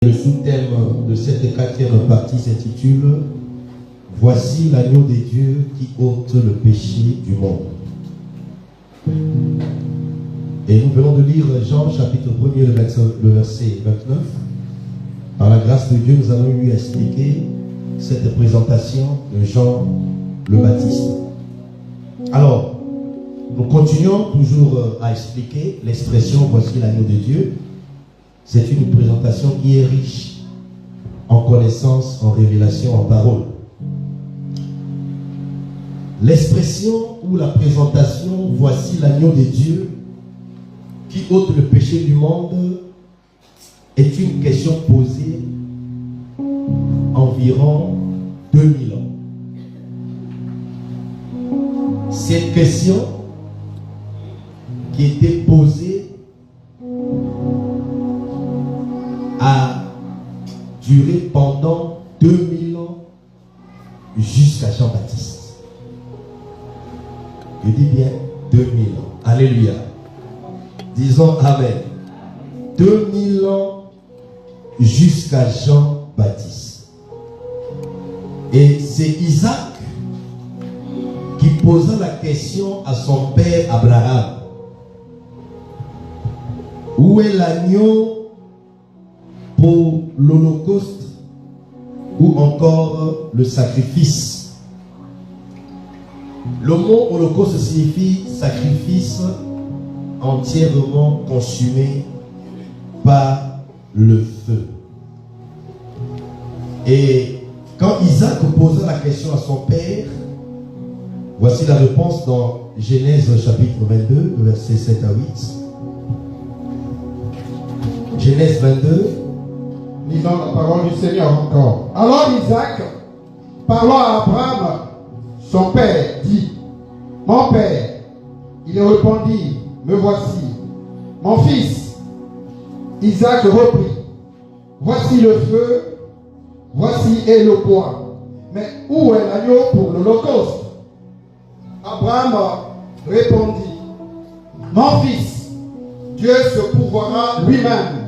Le sous-thème de cette quatrième partie s'intitule « Voici l'agneau de Dieu qui ôte le péché du monde ». Et nous venons de lire Jean chapitre 1er, le verset 29. Par la grâce de Dieu, nous avons eu à expliquer cette présentation de Jean le Baptiste. Alors, nous continuons toujours à expliquer l'expression « Voici l'agneau de Dieu ». C'est une présentation qui est riche en connaissances, en révélations, en paroles. L'expression ou la présentation « Voici l'agneau de Dieu qui ôte le péché du monde » est une question posée environ 2000 ans. Cette question qui était posée a duré pendant 2000 ans jusqu'à Jean-Baptiste. Je dis bien 2000 ans. Alléluia. Disons Amen. 2000 ans jusqu'à Jean-Baptiste. Et c'est Isaac qui posa la question à son père Abraham. Où est l'agneau pour l'holocauste ou encore le sacrifice? Le mot holocauste signifie sacrifice entièrement consumé par le feu. Et quand Isaac posa la question à son père, voici la réponse dans Genèse chapitre 22, versets 7 à 8. Genèse 22. Lisons la parole du Seigneur encore. Alors Isaac, parlant à Abraham, son père, dit: Mon père. Il répondit: Me voici. Mon fils. Isaac reprit: Voici le feu, voici est le bois. Mais où est l'agneau pour l'holocauste? Abraham répondit: Mon fils, Dieu se pourvoira lui-même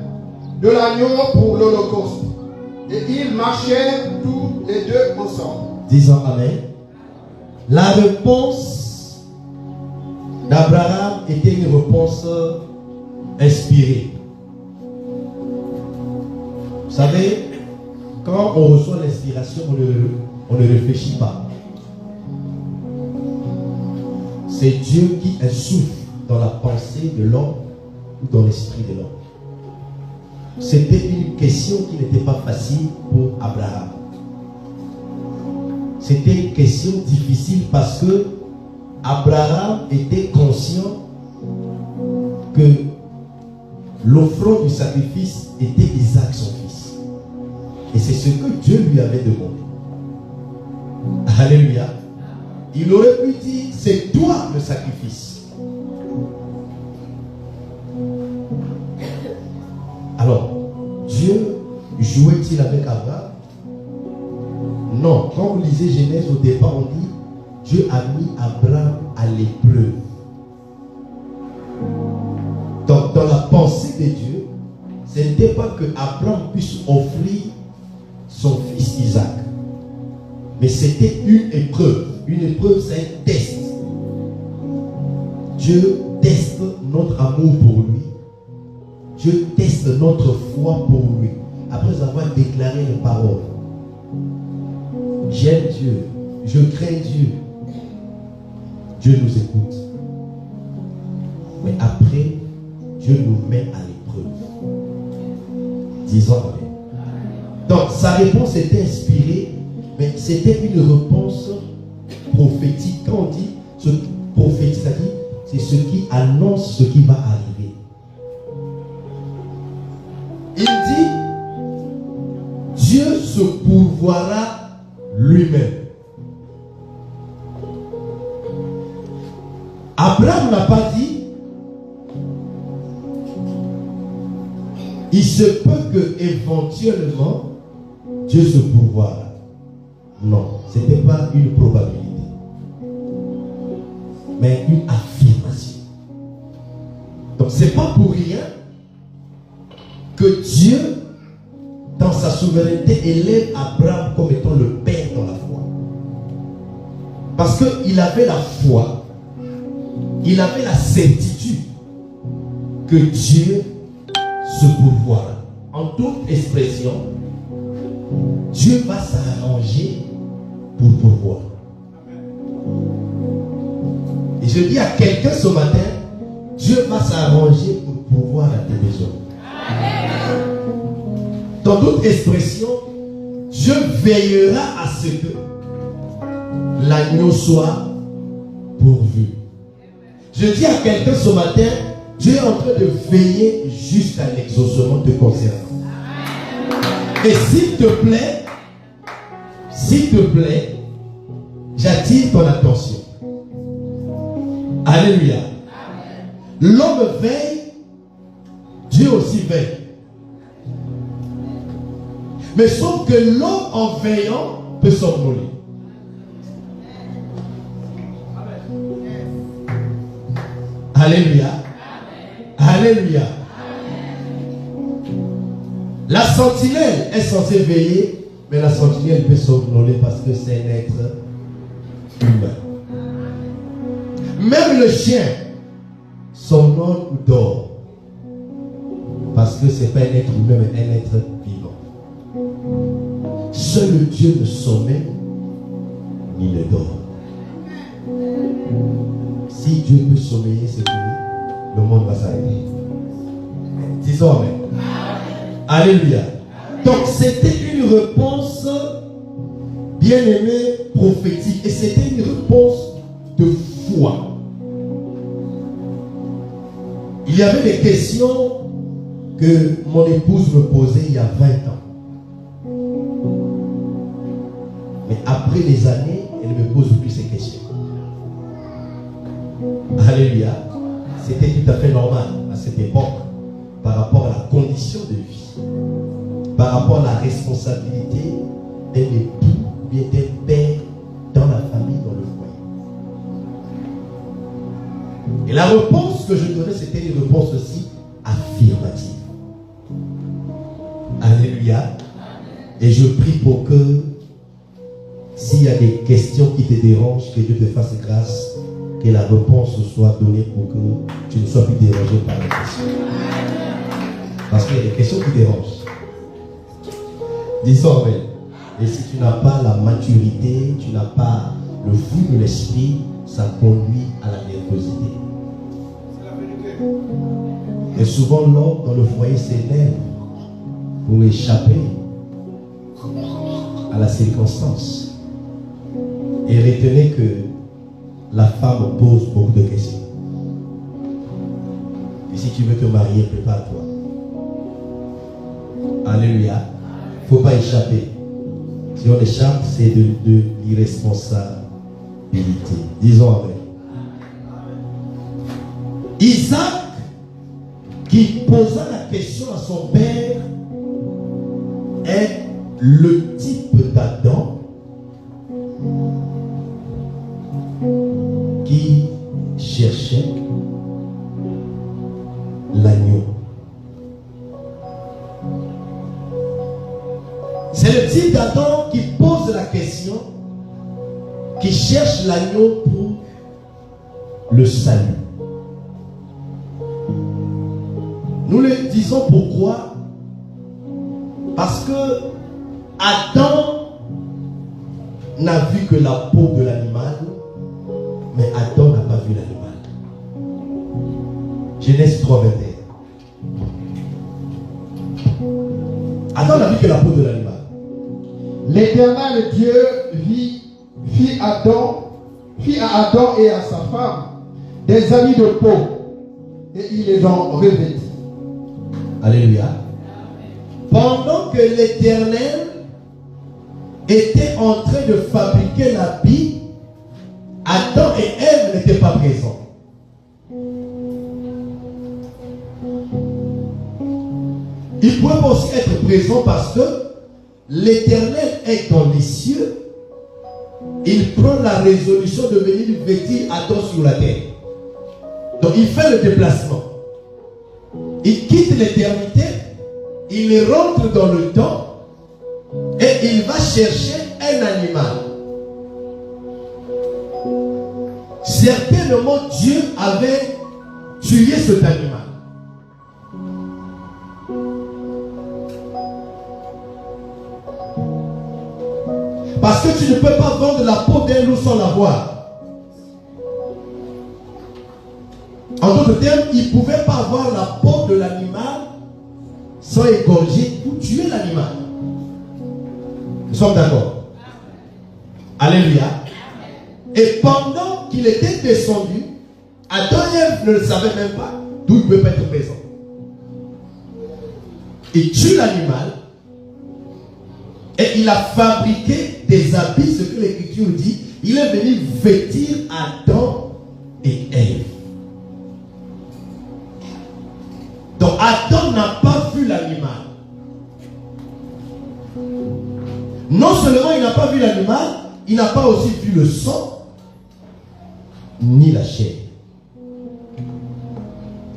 de l'agneau pour l'holocauste. Et ils marchèrent tous les deux ensemble. Disons Amen. La réponse d'Abraham était une réponse inspirée. Vous savez, quand on reçoit l'inspiration, on ne réfléchit pas. C'est Dieu qui insuffle dans la pensée de l'homme ou dans l'esprit de l'homme. C'était une question qui n'était pas facile pour Abraham. C'était une question difficile parce que Abraham était conscient que l'offrande du sacrifice était Isaac son fils. Et c'est ce que Dieu lui avait demandé. Alléluia. Il aurait pu dire: c'est toi le sacrifice. Alors, Dieu jouait-il avec Abraham? Non. Quand vous lisez Genèse, au départ, on dit Dieu a mis Abraham à l'épreuve. Donc, dans la pensée de Dieu, ce n'était pas que Abraham puisse offrir son fils Isaac. Mais c'était une épreuve. Une épreuve, c'est un test. Dieu teste notre amour pour lui. Dieu teste notre foi pour lui. Après avoir déclaré les paroles. J'aime Dieu. Je crains Dieu. Dieu nous écoute. Mais après, Dieu nous met à l'épreuve. Disons Amen. Donc, sa réponse était inspirée, mais c'était une réponse prophétique. Quand on dit ce prophétique, c'est-à-dire, c'est ce qui annonce ce qui va arriver. Il dit: Dieu se pourvoira lui-même. Abraham n'a pas dit: il se peut que éventuellement Dieu se pourvoira. Non, ce n'était pas une probabilité, mais une affirmation. Donc c'est pas pour rien que Dieu dans sa souveraineté, élève Abraham comme étant le père dans la foi. Parce qu'il avait la foi, il avait la certitude que Dieu se pourvoira. En toute expression, Dieu va s'arranger pour pourvoir. Et je dis à quelqu'un ce matin, Dieu va s'arranger pour pourvoir à tes besoins. Dans toute expression, Dieu veillera à ce que l'agneau soit pourvu. Je dis à quelqu'un ce matin, Dieu est en train de veiller jusqu'à l'exaucement te concernant. Et s'il te plaît, j'attire ton attention. Alléluia. L'homme veille, Dieu aussi veille. Mais sauf que l'homme en veillant peut somnoler. Alléluia. Alléluia. La sentinelle est censée veiller, mais la sentinelle peut somnoler parce que c'est un être humain. Même le chien somnole ou dort parce que ce n'est pas un être humain, mais un être vivant. Seul Dieu ne sommeille ni ne dort. Si Dieu peut sommeiller, c'est fini, le monde va s'arrêter. Disons amen. Alléluia. Donc c'était une réponse bien aimée prophétique et c'était une réponse de foi. Il y avait des questions que mon épouse me posait il y a 20 ans. Mais après les années, elle ne me pose plus ces questions. Alléluia. C'était tout à fait normal à cette époque par rapport à la condition de vie, par rapport à la responsabilité d'un époux ou bien d'un père dans la famille, dans le foyer. Et la réponse que je donnais, c'était une réponse aussi affirmative. Alléluia. Et je prie pour que s'il y a des questions qui te dérangent, que Dieu te fasse grâce, que la réponse soit donnée pour que tu ne sois plus dérangé par les questions. Parce qu'il y a des questions qui dérangent. Disons amen. Et si tu n'as pas la maturité, tu n'as pas le fruit de l'esprit, ça conduit à la nervosité. Et souvent l'homme dans le foyer s'énerve pour échapper à la circonstance. Et retenez que la femme pose beaucoup de questions. Et si tu veux te marier, prépare-toi. Alléluia. Il ne faut pas échapper. Si on échappe, c'est de l'irresponsabilité. Disons amen. Isaac, qui posa la question à son père, est le type d'Adam qui cherchait l'agneau. C'est le type d'Adam qui pose la question, qui cherche l'agneau pour le salut. Nous le disons pourquoi? Parce que Adam n'a vu que la peau de l'animal, mais Adam n'a pas vu l'animal. Genèse 3, 21. Adam n'a vu que la peau de l'animal. L'Éternel Dieu fit à Adam et à sa femme des habits de peau, et ils les ont revêtis. Alléluia. Pendant que l'Éternel était en train de fabriquer l'habit, Adam et Ève n'étaient pas présents. Ils pouvaient aussi être présents parce que l'Éternel est dans les cieux. Il prend la résolution de venir vêtir Adam sur la terre. Donc il fait le déplacement. Il quitte l'éternité, il rentre dans le temps chercher un animal. Certainement, Dieu avait tué cet animal. Parce que tu ne peux pas vendre la peau d'un loup sans la voir. En d'autres termes, il ne pouvait pas avoir la peau de l'animal sans égorger ou tuer l'animal. Nous sommes d'accord? Alléluia. Et pendant qu'il était descendu, Adam et Ève ne le savaient même pas d'où il ne pouvait pas être présent. Il tue l'animal et il a fabriqué des habits, ce que l'Écriture dit. Il est venu vêtir Adam et Ève. Donc Adam n'a pas vu l'animal. Non seulement il n'a pas vu l'animal, il n'a pas aussi vu le sang, ni la chair.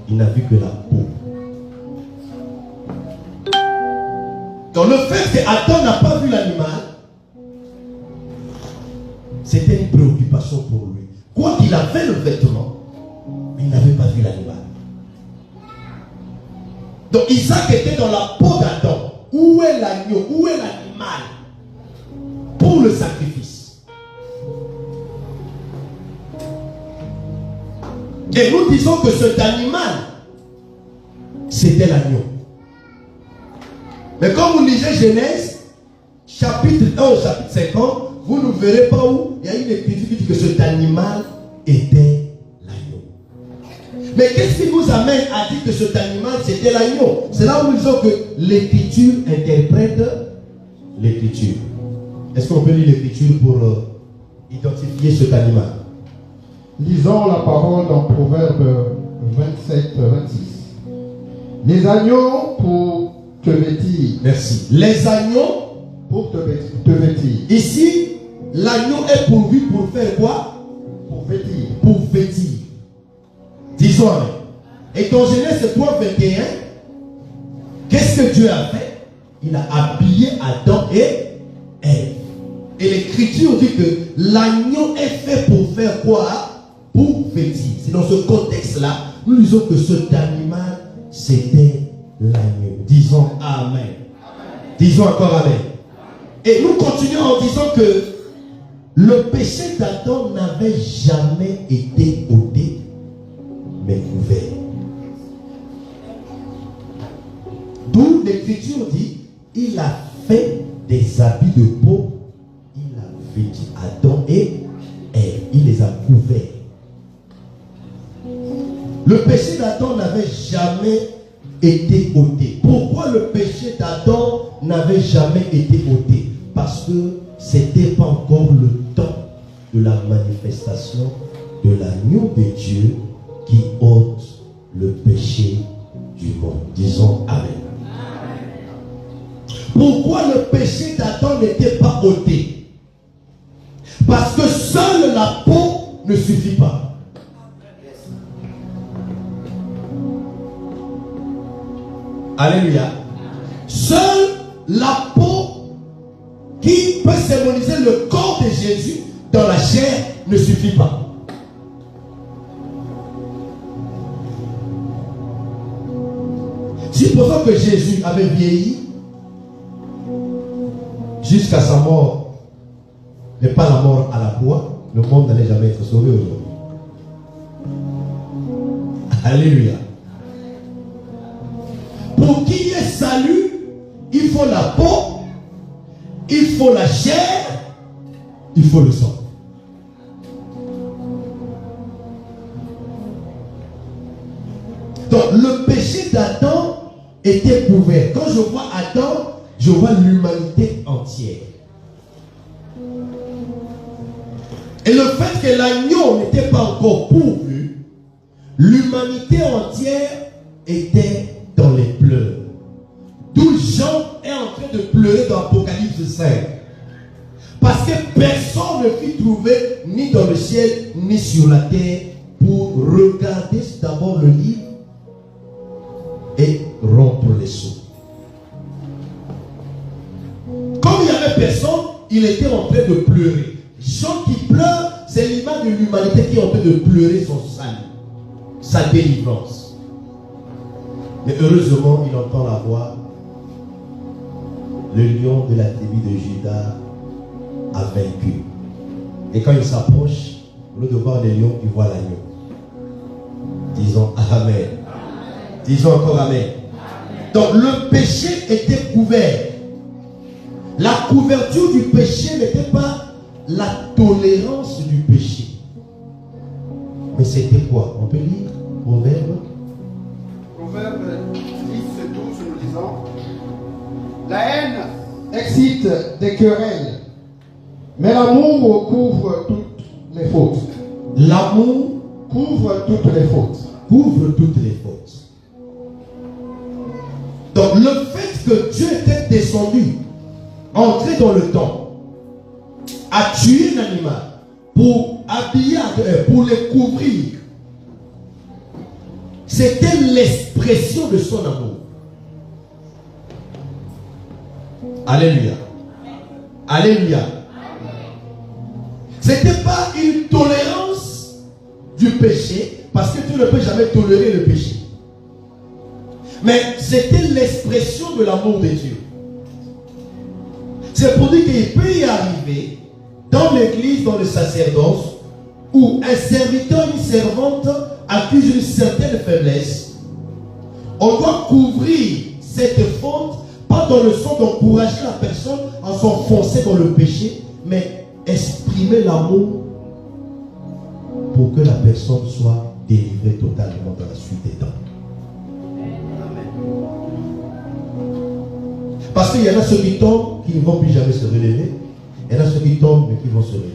Il n'a vu que la peau. Donc le fait que Adam n'a pas vu l'animal, c'était une préoccupation pour lui. Quoi qu'il avait le vêtement, il n'avait pas vu l'animal. Donc Isaac était dans la peau d'Adam. Où est l'agneau? Où est l'animal pour le sacrifice? Et nous disons que cet animal, c'était l'agneau. Mais quand vous lisez Genèse, chapitre 1 au chapitre 50, vous ne verrez pas où il y a une écriture qui dit que cet animal était l'agneau. Mais qu'est-ce qui nous amène à dire que cet animal c'était l'agneau? C'est là où nous disons que l'écriture interprète l'écriture. Est-ce qu'on peut lire l'écriture pour identifier cet animal? Lisons la parole dans Proverbe 27-26. Les agneaux pour te vêtir. Merci. Les agneaux pour te vêtir. Ici, l'agneau est pourvu pour faire quoi? Pour vêtir. Pour vêtir. Disons amen. Et dans Genèse 3, 21, qu'est-ce que Dieu a fait? Il a habillé Adam et Ève. Et l'écriture dit que l'agneau est fait pour faire quoi? Pour vêtir. C'est dans ce contexte-là, nous disons que cet animal, c'était l'agneau. Disons amen. Amen. Disons encore amen. Et nous continuons en disant que le péché d'Adam n'avait jamais été ôté, mais couvert. D'où l'écriture dit, il a fait des habits de peau, il a vêtu Adam et Ève, il les a couverts. Le péché d'Adam n'avait jamais été ôté. Pourquoi le péché d'Adam n'avait jamais été ôté? Parce que ce n'était pas encore le temps de la manifestation de l'agneau de Dieu qui ôte le péché du monde. Disons amen. Pourquoi le péché d'Adam n'était pas ôté? Parce que seule la peau ne suffit pas. Alléluia. Seule la peau qui peut symboliser le corps de Jésus dans la chair ne suffit pas. Supposons que Jésus avait vieilli jusqu'à sa mort, mais pas la mort à la croix, le monde n'allait jamais être sauvé aujourd'hui. Alléluia. Pour qu'il y ait salut, il faut la peau, il faut la chair, il faut le sang. Donc le péché d'Adam était couvert. Quand je vois Adam, je vois l'humanité entière. Et le fait que l'agneau n'était pas encore pourvu, l'humanité entière était dans les pleurs. D'où Jean est en train de pleurer dans Apocalypse 5. Parce que personne ne fut trouvé ni dans le ciel ni sur la terre pour regarder d'abord le livre et rompre les sceaux. Comme il n'y avait personne, il était en train de pleurer. Jean qui pleure, c'est l'image de l'humanité qui est en train de pleurer son salut, sa délivrance. Mais heureusement, il entend la voix. Le lion de la tribu de Juda a vaincu. Et quand il s'approche, au lieu de voir le lion, il voit l'agneau. Disons Amen. Disons encore Amen. Donc le péché était couvert. La couverture du péché n'était pas la tolérance du péché. Mais c'était quoi? On peut lire Proverbe. Proverbe 10 et 12, nous lisons. La haine excite des querelles, mais l'amour couvre toutes les fautes. L'amour Couvre toutes les fautes. Couvre toutes les fautes. Donc le fait que Dieu était descendu, entré dans le temple, a tué un animal pour habiller, pour les couvrir, c'était l'expression de son amour. Alléluia. Alléluia. Ce n'était pas une tolérance du péché, parce que tu ne peux jamais tolérer le péché. Mais c'était l'expression de l'amour de Dieu. C'est pour dire qu'il peut y arriver dans l'église, dans le sacerdoce, où un serviteur, une servante accuse une certaine faiblesse. On doit couvrir cette faute, pas dans le sens d'encourager la personne à s'enfoncer dans le péché, mais exprimer l'amour pour que la personne soit délivrée totalement dans la suite des temps. Parce qu'il y en a ceux qui tombent, qui ne vont plus jamais se relever. Il y en a ceux qui tombent, mais qui vont se relever.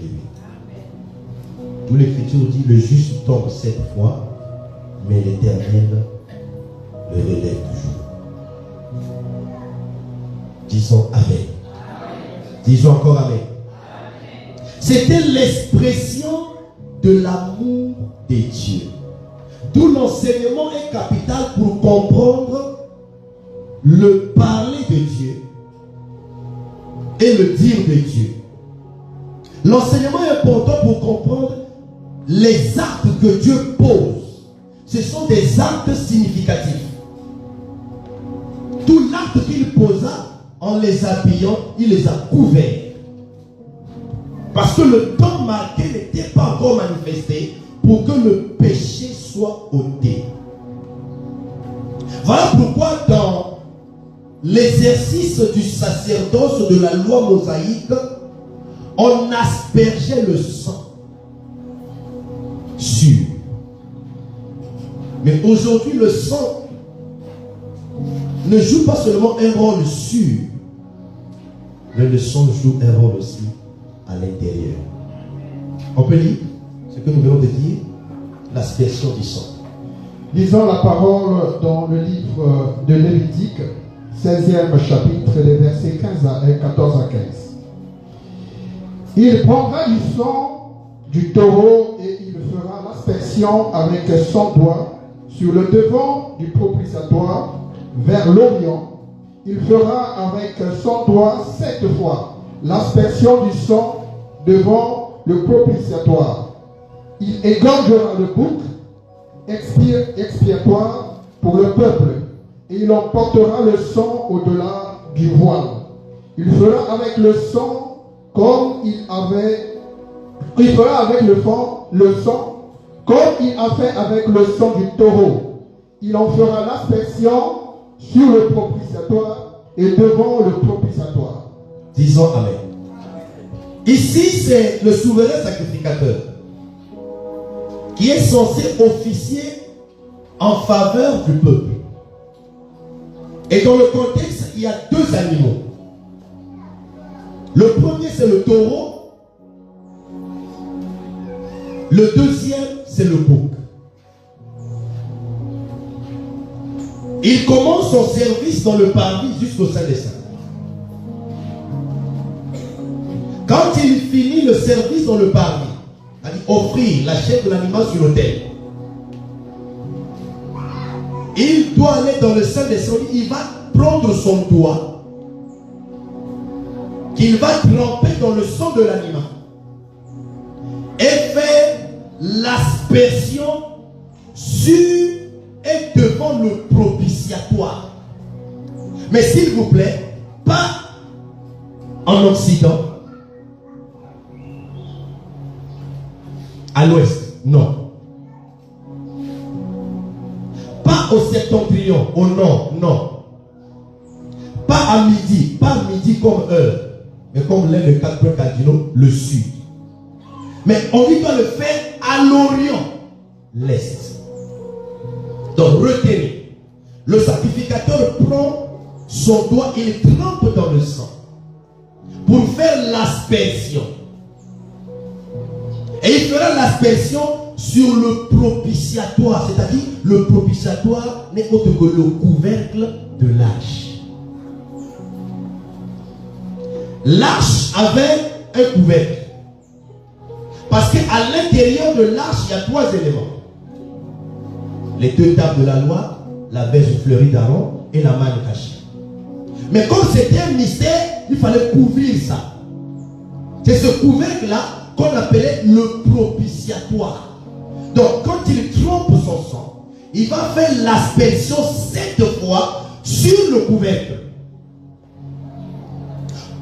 Tout l'Écriture dit, le juste tombe 7 fois, mais l'Éternel le relève toujours. Disons Amen. Disons encore Amen. C'était l'expression de l'amour de Dieu. D'où l'enseignement est capital pour comprendre le parler de Dieu et le dire de Dieu. L'enseignement est important pour comprendre les actes que Dieu pose. Ce sont des actes significatifs. Tout l'acte qu'il posa, en les habillant, il les a couverts. Parce que le temps marqué n'était pas encore manifesté pour que le péché soit ôté. Voilà pourquoi dans l'exercice du sacerdoce de la loi mosaïque, on aspergeait le sang sûr. Mais aujourd'hui, le sang ne joue pas seulement un rôle sûr, mais le sang joue un rôle aussi à l'intérieur. On peut lire ce que nous venons de dire, l'aspersion du sang. Lisons la parole dans le livre de Lévitique, 16e chapitre, les versets 14 à 15. Il prendra du sang du taureau et il fera l'aspersion avec son doigt sur le devant du propitiatoire vers l'Orient. Il fera avec son doigt 7 fois l'aspersion du sang devant le propitiatoire. Il égorgera le bouc expiatoire pour le peuple et il emportera le sang au-delà du voile. Il fera avec le sang comme il fera avec le sang comme il a fait avec le sang du taureau. Il en fera l'aspersion sur le propitiatoire et devant le propitiatoire. Disons Amen. Ici, c'est le souverain sacrificateur qui est censé officier en faveur du peuple. Et dans le contexte, il y a 2 animaux. Le premier, c'est le taureau. Le deuxième, c'est le bouc. Il commence son service dans le parvis jusqu'au Saint des Saints. Quand il finit le service dans le parvis, c'est-à-dire offrir la chair de l'animal sur l'autel, il doit aller dans le Saint des Saints. Il va prendre son doigt qu'il va tremper dans le sang de l'animal et faire l'aspersion sur et devant le propitiatoire. Mais s'il vous plaît, pas en Occident, à l'ouest, non. Pas au septentrion, au nord, non. Pas à midi, pas à midi comme heure, mais comme l'un des 4 points cardinaux, le sud. Mais on doit le faire à l'orient, l'est. Donc retenez, le sacrificateur prend son doigt, il trempe dans le sang pour faire l'aspersion. Et il fera l'aspersion sur le propitiatoire, c'est-à-dire le propitiatoire n'est autre que le couvercle de l'arche. L'arche avait un couvercle. Parce qu'à l'intérieur de l'arche, il y a 3 éléments. Les 2 tables de la loi, la verge fleurie d'Aaron et la manne cachée. Mais comme c'était un mystère, il fallait couvrir ça. C'est ce couvercle-là qu'on appelait le propitiatoire. Donc quand il trempe son sang, il va faire l'aspersion 7 fois sur le couvercle.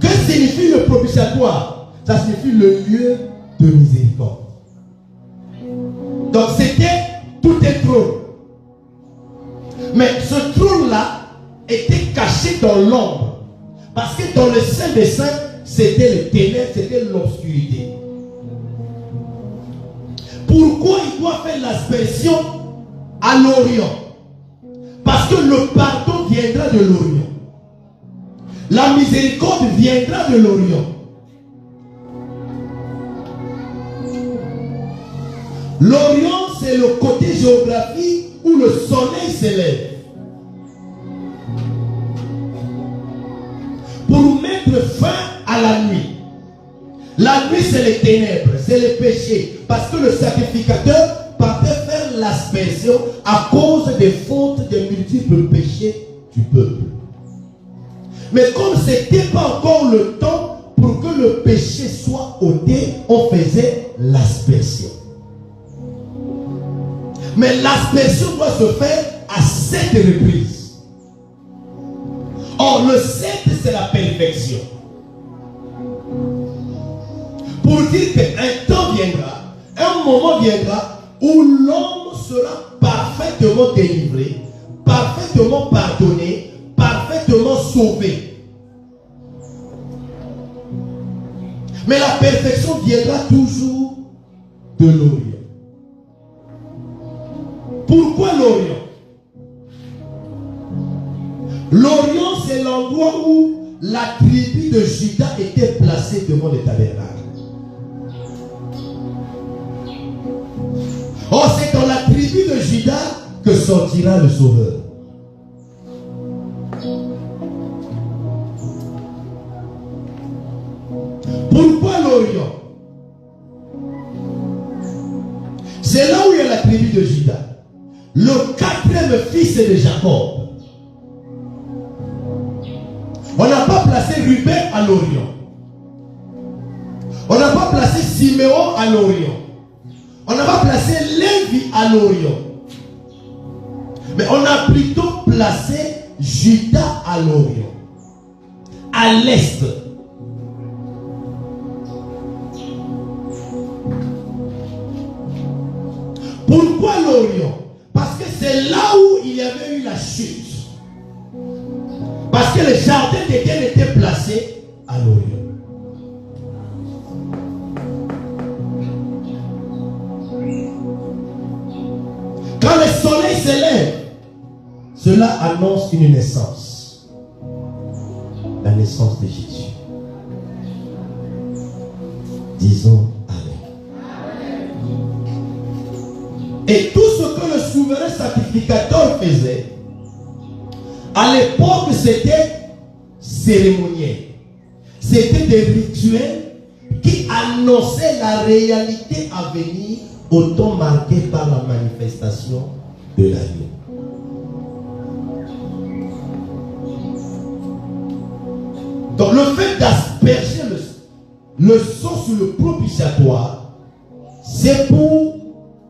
Que signifie le propitiatoire? Ça signifie le lieu de miséricorde. Donc c'était tout un trône. Mais ce trône-là était caché dans l'ombre. Parce que dans le Saint des Saints, c'était les ténèbres, c'était l'obscurité. Pourquoi il doit faire l'aspersion à l'Orient? Parce que le pardon viendra de l'Orient. La miséricorde viendra de l'Orient. L'Orient, c'est le côté géographique où le soleil s'élève. Pour mettre fin à la nuit. La nuit, c'est les ténèbres, c'est les péchés. Parce que le sacrificateur partait faire l'aspersion à cause des fautes des multiples péchés du peuple. Mais comme ce n'était pas encore le temps pour que le péché soit ôté, on faisait l'aspersion. Mais l'aspersion doit se faire à 7 reprises. Or, le 7, c'est la perfection. Pour dire qu'un temps viendra, un moment viendra où l'homme sera parfaitement délivré, parfaitement pardonné, parfaitement sauvé. Mais la perfection viendra toujours de l'Orient. Pourquoi l'Orient? L'Orient, c'est l'endroit où la tribu de Juda était placée devant le tabernacle. Or, c'est dans la tribu de Juda que sortira le Sauveur. Pourquoi l'Orient? C'est là où il y a la tribu de Juda. Le 4e fils de Jacob. On n'a pas placé Ruben à l'Orient. On n'a pas placé Siméon à l'Orient. On n'a pas placé Lévi à l'Orient. Mais on a plutôt placé Juda à l'Orient. À l'est. Pourquoi l'Orient? Parce que c'est là où il y avait eu la chute. Parce que le jardin d'Éden était placé à l'Orient. Quand le soleil s'élève, cela annonce une naissance. La naissance de Jésus. Disons Amen. Et tout ce que le souverain sacrificateur faisait, à l'époque, c'était cérémoniel. C'était des rituels qui annonçaient la réalité à venir au temps marqué par la manifestation de l'agneau. Donc le fait asperger le sang sur le propitiatoire, c'est pour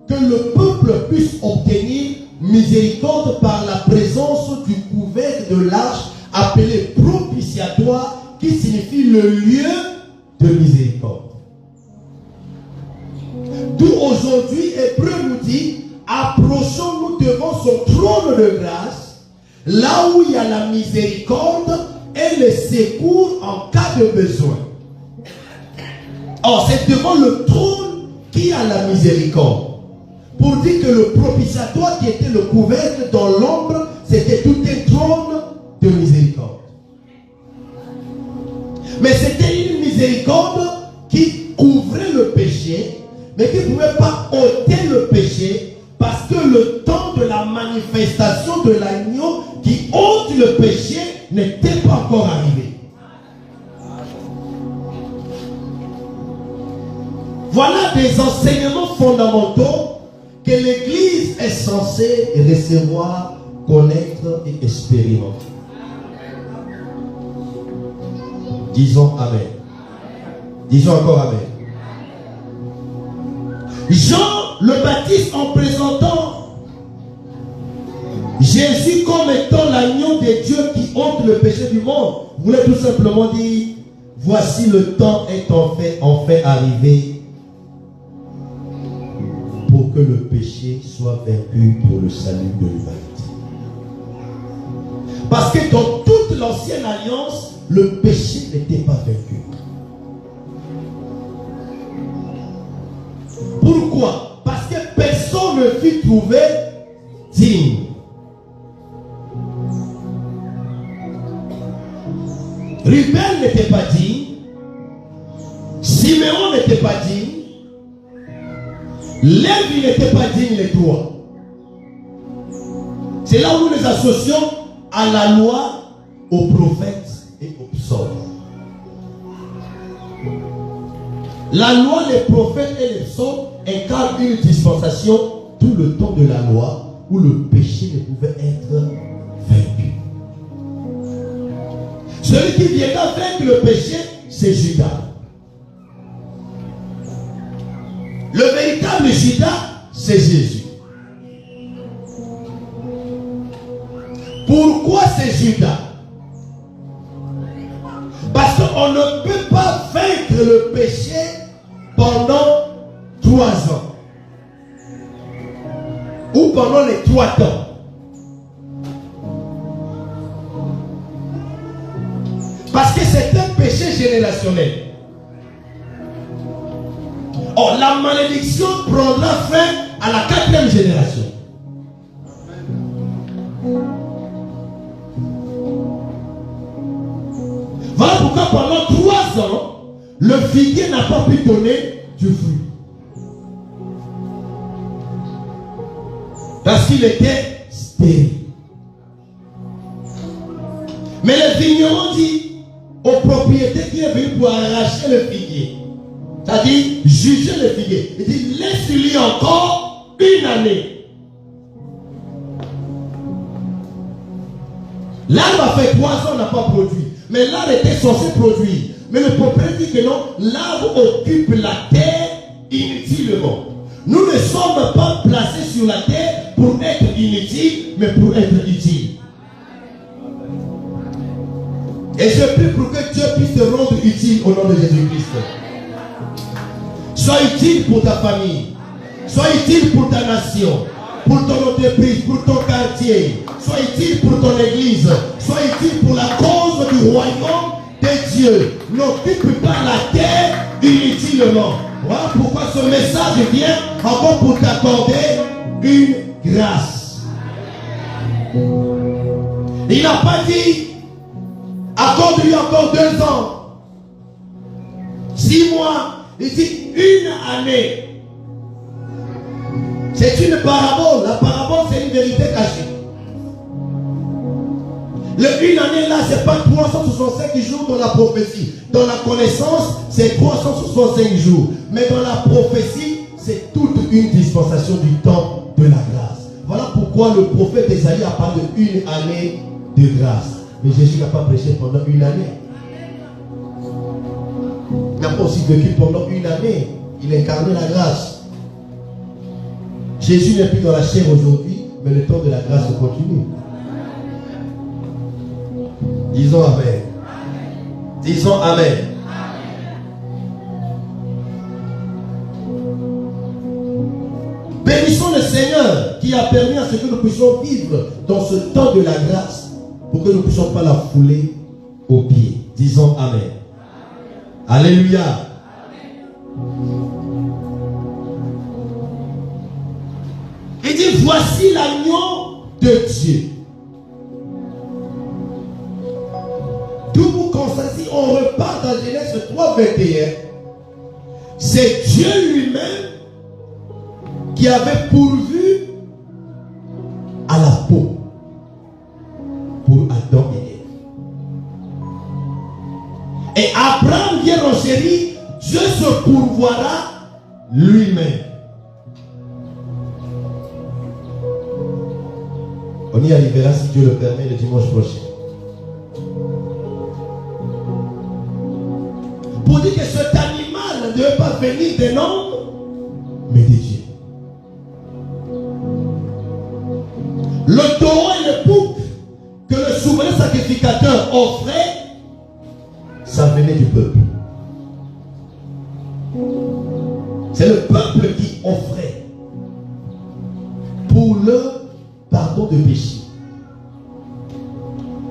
que le peuple puisse obtenir miséricorde par la présence du couvercle de l'arche appelé propitiatoire, qui signifie le lieu de miséricorde. D'où aujourd'hui, Hébreu nous dit, approchons-nous devant son trône de grâce, là où il y a la miséricorde et le secours en cas de besoin. Or, c'est devant le trône qu'il y a la miséricorde. Pour dire que le propitiatoire qui était le couvercle dans l'ombre, c'était tout un trône de miséricorde. Mais c'était une miséricorde qui couvrait le péché, mais qui ne pouvait pas ôter le péché, parce que le temps de la manifestation de l'agneau qui ôte le péché n'était pas encore arrivé. Voilà des enseignements fondamentaux que l'Église est censée recevoir, connaître et expérimenter. Disons Amen. Disons encore Amen. Jean le Baptiste, en présentant Jésus comme étant l'agneau de Dieu qui ôte le péché du monde, voulait tout simplement dire, voici le temps est en fait arrivé pour que le péché soit vaincu pour le salut de l'humanité. Parce que dans toute l'ancienne alliance, le péché n'était pas vaincu. Pourquoi? Parce que personne ne fut trouvé digne. Ruben n'était pas digne. Siméon n'était pas digne. Lévi n'était pas digne, les trois. C'est là où nous les associons à la loi, aux prophètes et aux psaumes. La loi, les prophètes et les psaumes incarnent une dispensation tout le temps de la loi où le péché ne pouvait être vaincu. Celui qui viendra vaincre le péché, c'est Judas. Le véritable Judas, c'est Jésus. Pourquoi c'est Judas? Parce qu'on ne peut pas vaincre le péché pendant 3 ans. Ou pendant les 3 temps. Parce que c'est un péché générationnel. Or, la malédiction prendra fin à la 4e génération. Voilà pourquoi pendant 3 ans, le figuier n'a pas pu donner du fruit. Parce qu'il était stérile. Mais le vigneron dit au propriétaire qui est venu pour arracher le figuier, c'est-à-dire juger le figuier, il dit laisse-lui encore 1 année. L'arbre a fait 3 ans, n'a pas produit. Mais l'arbre était censé produire. Mais le propriétaire dit que non, l'arbre occupe la terre inutilement. Nous ne sommes pas placés sur la terre pour être inutiles, mais pour être utiles. Et je prie pour que Dieu puisse te rendre utile au nom de Jésus-Christ. Sois utile pour ta famille. Sois utile pour ta nation. Pour ton entreprise, pour ton quartier. Sois utile pour ton église. Sois utile pour la cause du royaume de Dieu. N'occupe pas la terre inutilement. Voilà pourquoi ce message vient encore pour t'accorder une grâce. Il n'a pas dit accorde-lui encore 2 ans, 6 mois. Il dit 1 année. C'est une parabole. La parabole, c'est une vérité cachée. Le 1 année là, c'est pas 365 jours dans la prophétie. Dans la connaissance, c'est 365 jours. Mais dans la prophétie, c'est toute une dispensation du temps de la grâce. Voilà pourquoi le prophète Esaïe a parlé de 1 année de grâce. Mais Jésus n'a pas prêché pendant 1 année. pas aussi vécu pendant une année. Il incarnait la grâce. Jésus n'est plus dans la chair aujourd'hui, mais le temps de la grâce continue. Disons Amen. Disons Amen. Bénissons le Seigneur qui a permis à ce que nous puissions vivre dans ce temps de la grâce pour que nous ne puissions pas la fouler aux pieds. Disons Amen. Alléluia. Il dit, voici l'agneau de Dieu. D'où vous constatez, on repart dans Genèse 3, 21. C'est Dieu lui-même qui avait pourvu à la peau pour Adam et Ève. Et Abraham vient renchérir, Dieu se pourvoira lui-même. On y arrivera si Dieu le permet le dimanche prochain. Pour dire que cet animal ne veut pas venir de l'homme, mais de Dieu. Le taureau et le bouc que le souverain sacrificateur offrait, ça venait du peuple. C'est le peuple qui offrait pour le pardon de péché.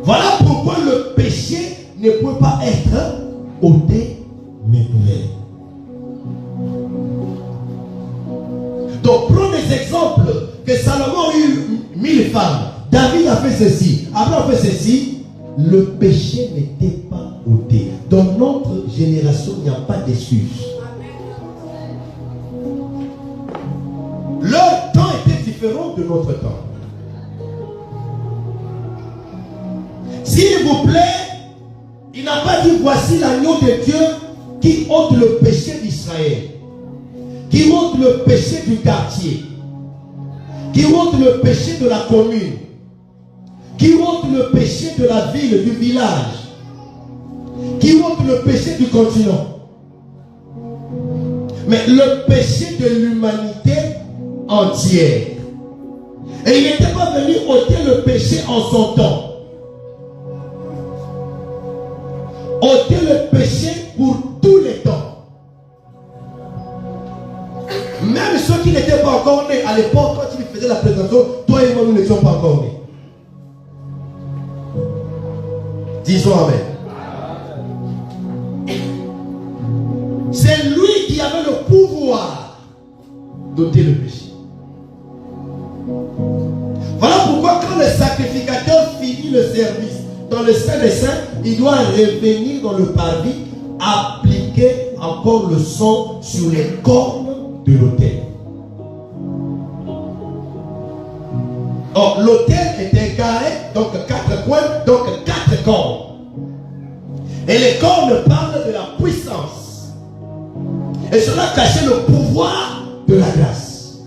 Voilà pourquoi le péché ne peut pas être ôté, mais nouvelle. Donc, prenons des exemples que Salomon a eu 1000 femmes. David a fait ceci. Abraham a fait ceci. Le péché n'était pas ôté. Dans notre génération, il n'y a pas d'excuse. Leur temps était différent de notre temps. S'il vous plaît, il n'a pas dit voici l'agneau de Dieu qui ôte le péché d'Israël, qui ôte le péché du quartier, qui ôte le péché de la commune, qui ôte le péché de la ville, du village, qui ôte le péché du continent. Mais le péché de l'humanité entière. Et il n'était pas venu ôter le péché en son temps. Ôter le péché pour tous les temps. Même ceux qui n'étaient pas encore nés, à l'époque, quand il faisait la présentation, toi et moi, nous n'étions pas encore nés. Disons Amen. C'est lui qui avait le pouvoir d'ôter le péché. Voilà pourquoi quand le sacrificateur finit le service dans le Saint des Saints, il doit revenir dans le parvis, appliquer encore le sang sur les cornes de l'autel. Or, l'autel était carré, donc 4 coins, donc 4 cornes. Et les cornes parlent de la puissance. Et cela cachait le pouvoir de la grâce.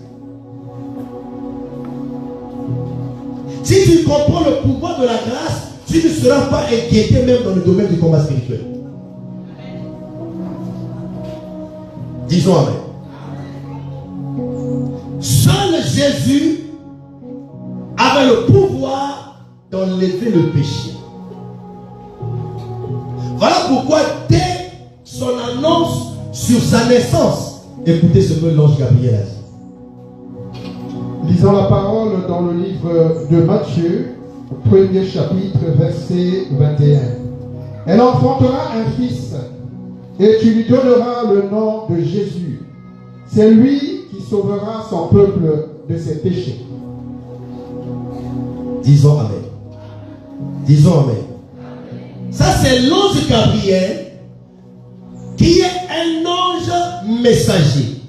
Si tu comprends le pouvoir de la grâce, tu ne seras pas inquiété même dans le domaine du combat spirituel. Disons Amen. Seul Jésus avait le pouvoir d'enlever le péché. Voilà pourquoi dès son annonce sur sa naissance, écoutez ce que l'ange Gabriel a dit. Lisons la parole dans le livre de Matthieu, premier chapitre, verset 21. Elle enfantera un fils, et tu lui donneras le nom de Jésus. C'est lui qui sauvera son peuple de ses péchés. Disons Amen. Disons Amen. Ça, c'est l'ange Gabriel qui est un ange messager.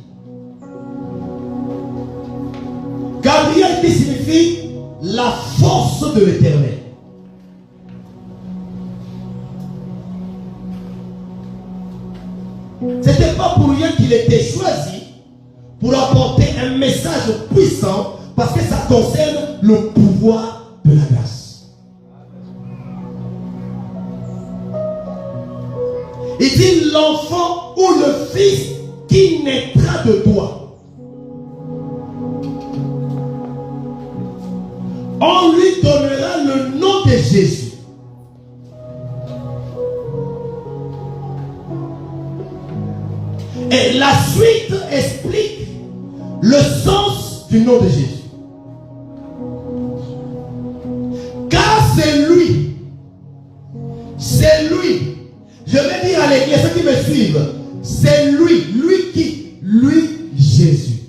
Gabriel qui signifie la force de l'Éternel. Ce n'était pas pour rien qu'il était choisi pour apporter un message puissant, parce que ça concerne le pouvoir de la grâce. Il dit l'enfant ou le fils qui naîtra de toi. On lui donnera le nom de Jésus. Et la suite explique le sens du nom de Jésus. Car c'est lui. C'est lui. Je vais dire à l'église, ceux qui me suivent, c'est lui. Lui qui? Lui, Jésus.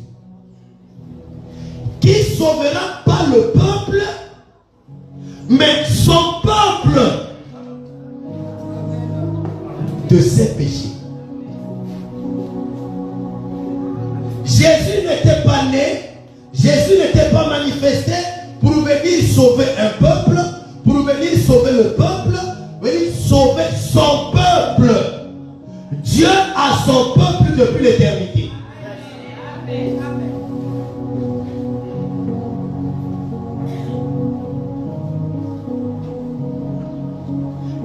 Qui sauvera pas le peuple, mais son peuple de ses péchés. Jésus n'était pas né, Jésus n'était pas manifesté pour venir sauver un peuple, pour venir sauver le peuple, venir sauver son peuple. Dieu a son peuple depuis l'éternité.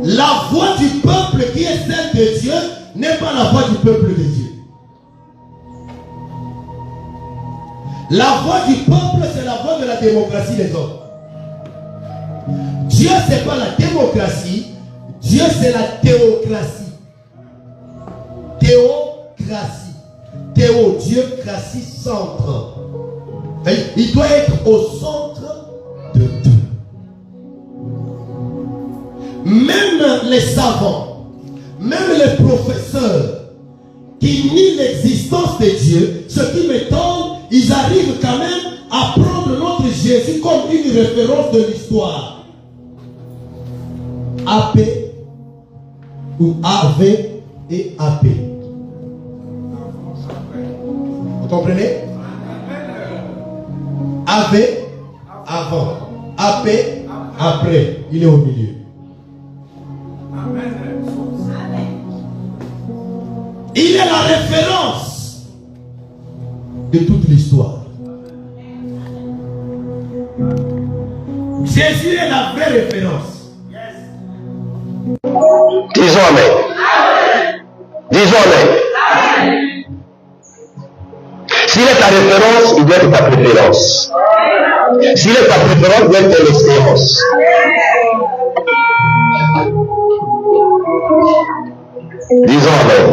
La voix du peuple qui est celle de Dieu n'est pas la voix du peuple de Dieu. La voix du peuple, c'est la voix de la démocratie des hommes. Dieu, ce n'est pas la démocratie. Dieu, c'est la théocratie. Théocratie. Théo, Dieu, cratie, centre. Il doit être au centre de tout. Même les savants, même les professeurs qui nient l'existence de Dieu, ce qui m'étonne, ils arrivent quand même à prendre notre Jésus comme une référence de l'histoire. AP ou AV et AP. Vous comprenez? AV, avant. AP, après. Il est au milieu. Il est la référence de toute l'histoire. Jésus est la vraie référence. Disons Amen. Disons Amen. S'il est ta référence, il doit être ta préférence. S'il est ta préférence, il doit être ton expérience. Disons Amen.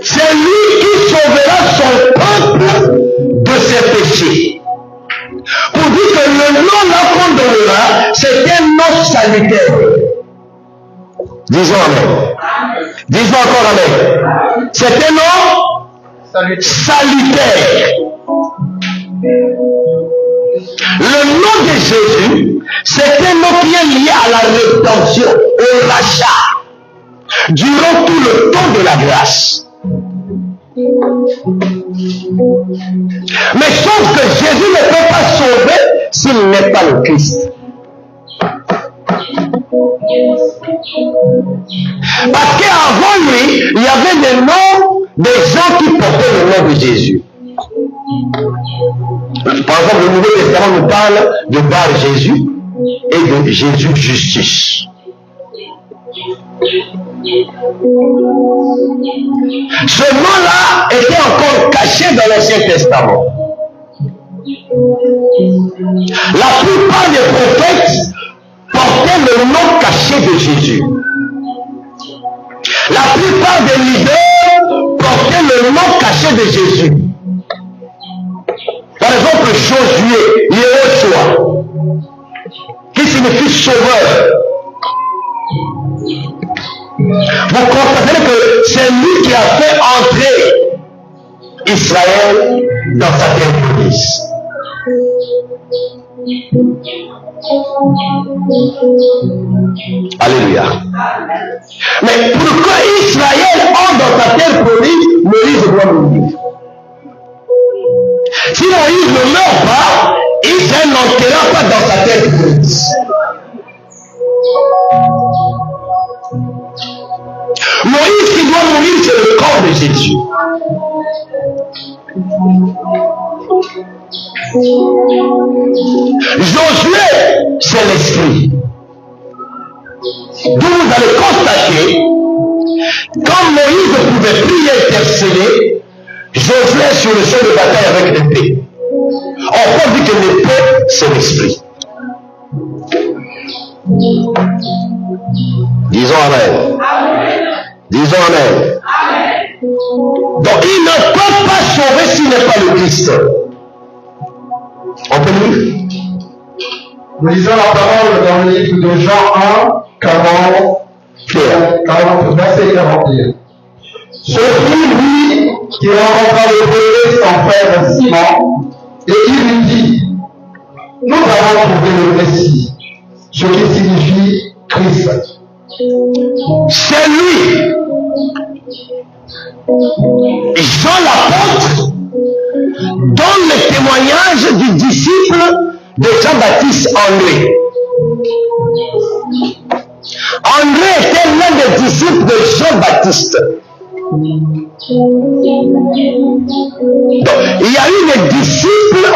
C'est lui qui sauvera son peuple de ses péchés. Pour dire que le nom là qu'on donnera, c'est un nom salutaire. Disons Amen. Disons encore Amen. C'est un nom salutaire. Le nom de Jésus, c'est un nom qui est lié à la rédemption, au rachat, durant tout le temps de la grâce. Mais sauf que Jésus ne peut pas sauver s'il n'est pas le Christ. Parce qu'avant lui, il y avait des noms des gens qui portaient le nom de Jésus. Par exemple, le Nouveau Testament nous parle de Bar Jésus et de Jésus Justice. Ce nom-là était encore caché dans l'Ancien Testament. La plupart des prophètes portaient le nom caché de Jésus. La plupart des leaders portaient le nom caché de Jésus. Par exemple, Josué, Yeshua, qui signifie sauveur. Vous constatez que c'est lui qui a fait entrer Israël dans sa terre promise. Alléluia. Mais pour que Israël entre dans sa terre promise, Moïse doit mourir. Si Moïse ne meurt pas, Israël n'entrera pas dans sa terre promise. Moïse qui doit mourir, c'est le corps de Jésus. Josué, c'est l'esprit. D'où vous allez constater, quand Moïse pouvait prier et intercéder, Josué sur le champ de bataille avec l'épée. On peut dire que l'épée, c'est l'esprit. Disons Amen. Disons Amen. Donc il ne peut pas sauver s'il n'est pas le Christ. On peut lire. Nous lisons la parole dans le livre de Jean 1, 40, verset 41. Ce fut lui qui rencontra le premier son frère Simon, et il lui dit, nous avons trouvé le Messie, ce qui signifie Christ. C'est lui, Jean l'apôtre, donne le témoignage du disciple de Jean-Baptiste André. André était l'un des disciples de Jean-Baptiste. Donc, il y a eu des disciples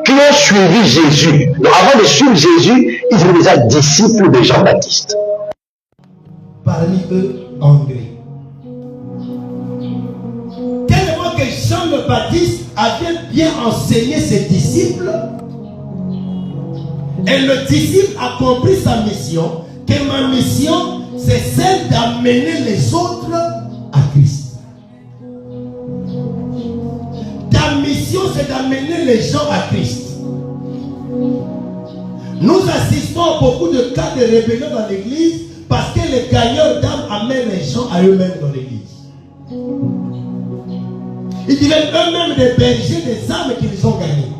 qui ont suivi Jésus. Donc, avant de suivre Jésus, ils étaient déjà disciples de Jean-Baptiste. Parmi eux, André. Tellement que Jean le Baptiste avait bien enseigné ses disciples, et le disciple a compris sa mission, que ma mission, c'est celle d'amener les autres à Christ. Ta mission, c'est d'amener les gens à Christ. Nous assistons à beaucoup de cas de rébellion dans l'église parce que les gagneurs d'âmes amènent les gens à eux-mêmes dans l'église. Ils deviennent eux-mêmes des bergers des âmes qu'ils ont gagnées.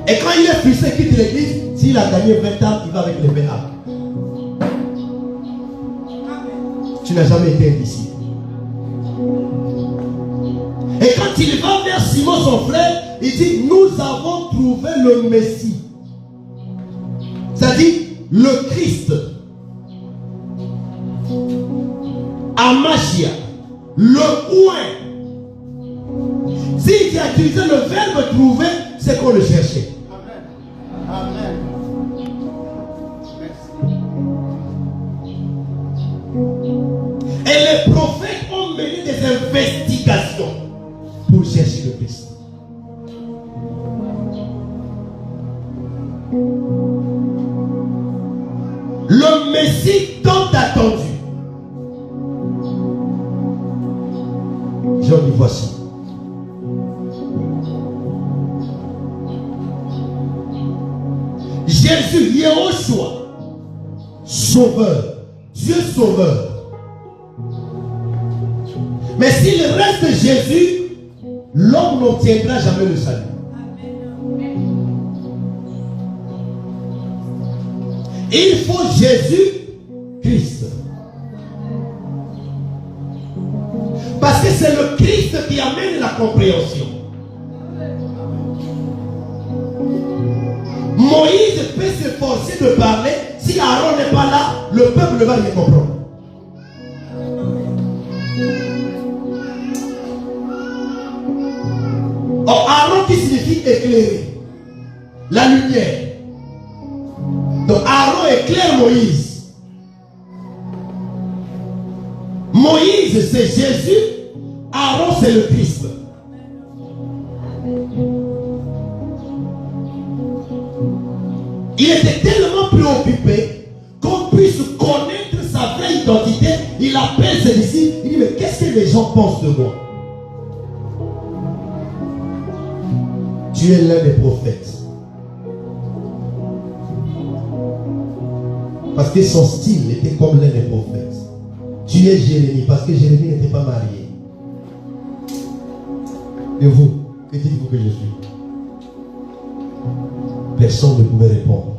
Et quand il est frustré, il quitte l'église, s'il a gagné 20 âmes, il va avec les 20 âmes. Tu n'as jamais été un disciple. Et quand il va vers Simon, son frère, il dit, nous avons trouvé le Messie. C'est-à-dire, le Christ. Amashia. Le oint. Si tu as utilisé le verbe trouver, c'est qu'on le cherchait. Amen. Et les prophètes ont mené des investigations pour chercher le Christ. Le Messie tant attendu. J'en y voici. Jésus, Yehoshua, sauveur, Dieu sauveur. Mais s'il reste Jésus, l'homme n'obtiendra jamais le salut. Il faut Jésus-Christ. Parce que c'est le Christ qui amène la compréhension. Moïse peut s'efforcer de parler. Si Aaron n'est pas là, le peuple ne va rien comprendre. Or, Aaron qui signifie éclairer, la lumière. Donc Aaron éclaire Moïse. Moïse c'est Jésus, Aaron c'est le Christ. Il était tellement préoccupé qu'on puisse connaître sa vraie identité. Il appelle ses disciples, il dit mais qu'est-ce que les gens pensent de moi? Tu es l'un des prophètes. Parce que son style était comme l'un des prophètes. Tu es Jérémie, parce que Jérémie n'était pas marié. Et vous, que dites-vous que je suis? Personne ne pouvait répondre.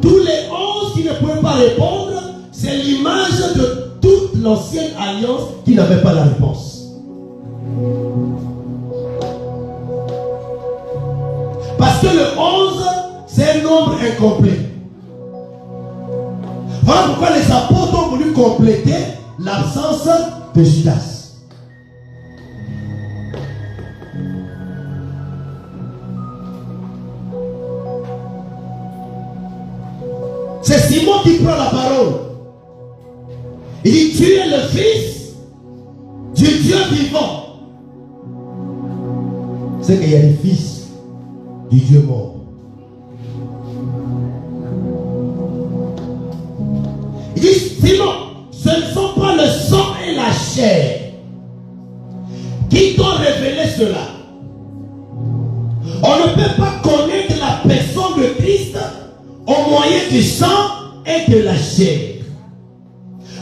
Tous les 11 qui ne pouvaient pas répondre, c'est l'image de toute l'ancienne alliance qui n'avait pas la réponse. Parce que le 11, c'est un nombre incomplet. Voilà pourquoi les apôtres ont voulu compléter l'absence de Judas. Il dit, tu es le Fils du Dieu vivant. C'est qu'il y a les fils du Dieu mort. Il dit, Simon, ce ne sont pas le sang et la chair qui t'ont révélé cela. On ne peut pas connaître la personne de Christ au moyen du sang et de la chair.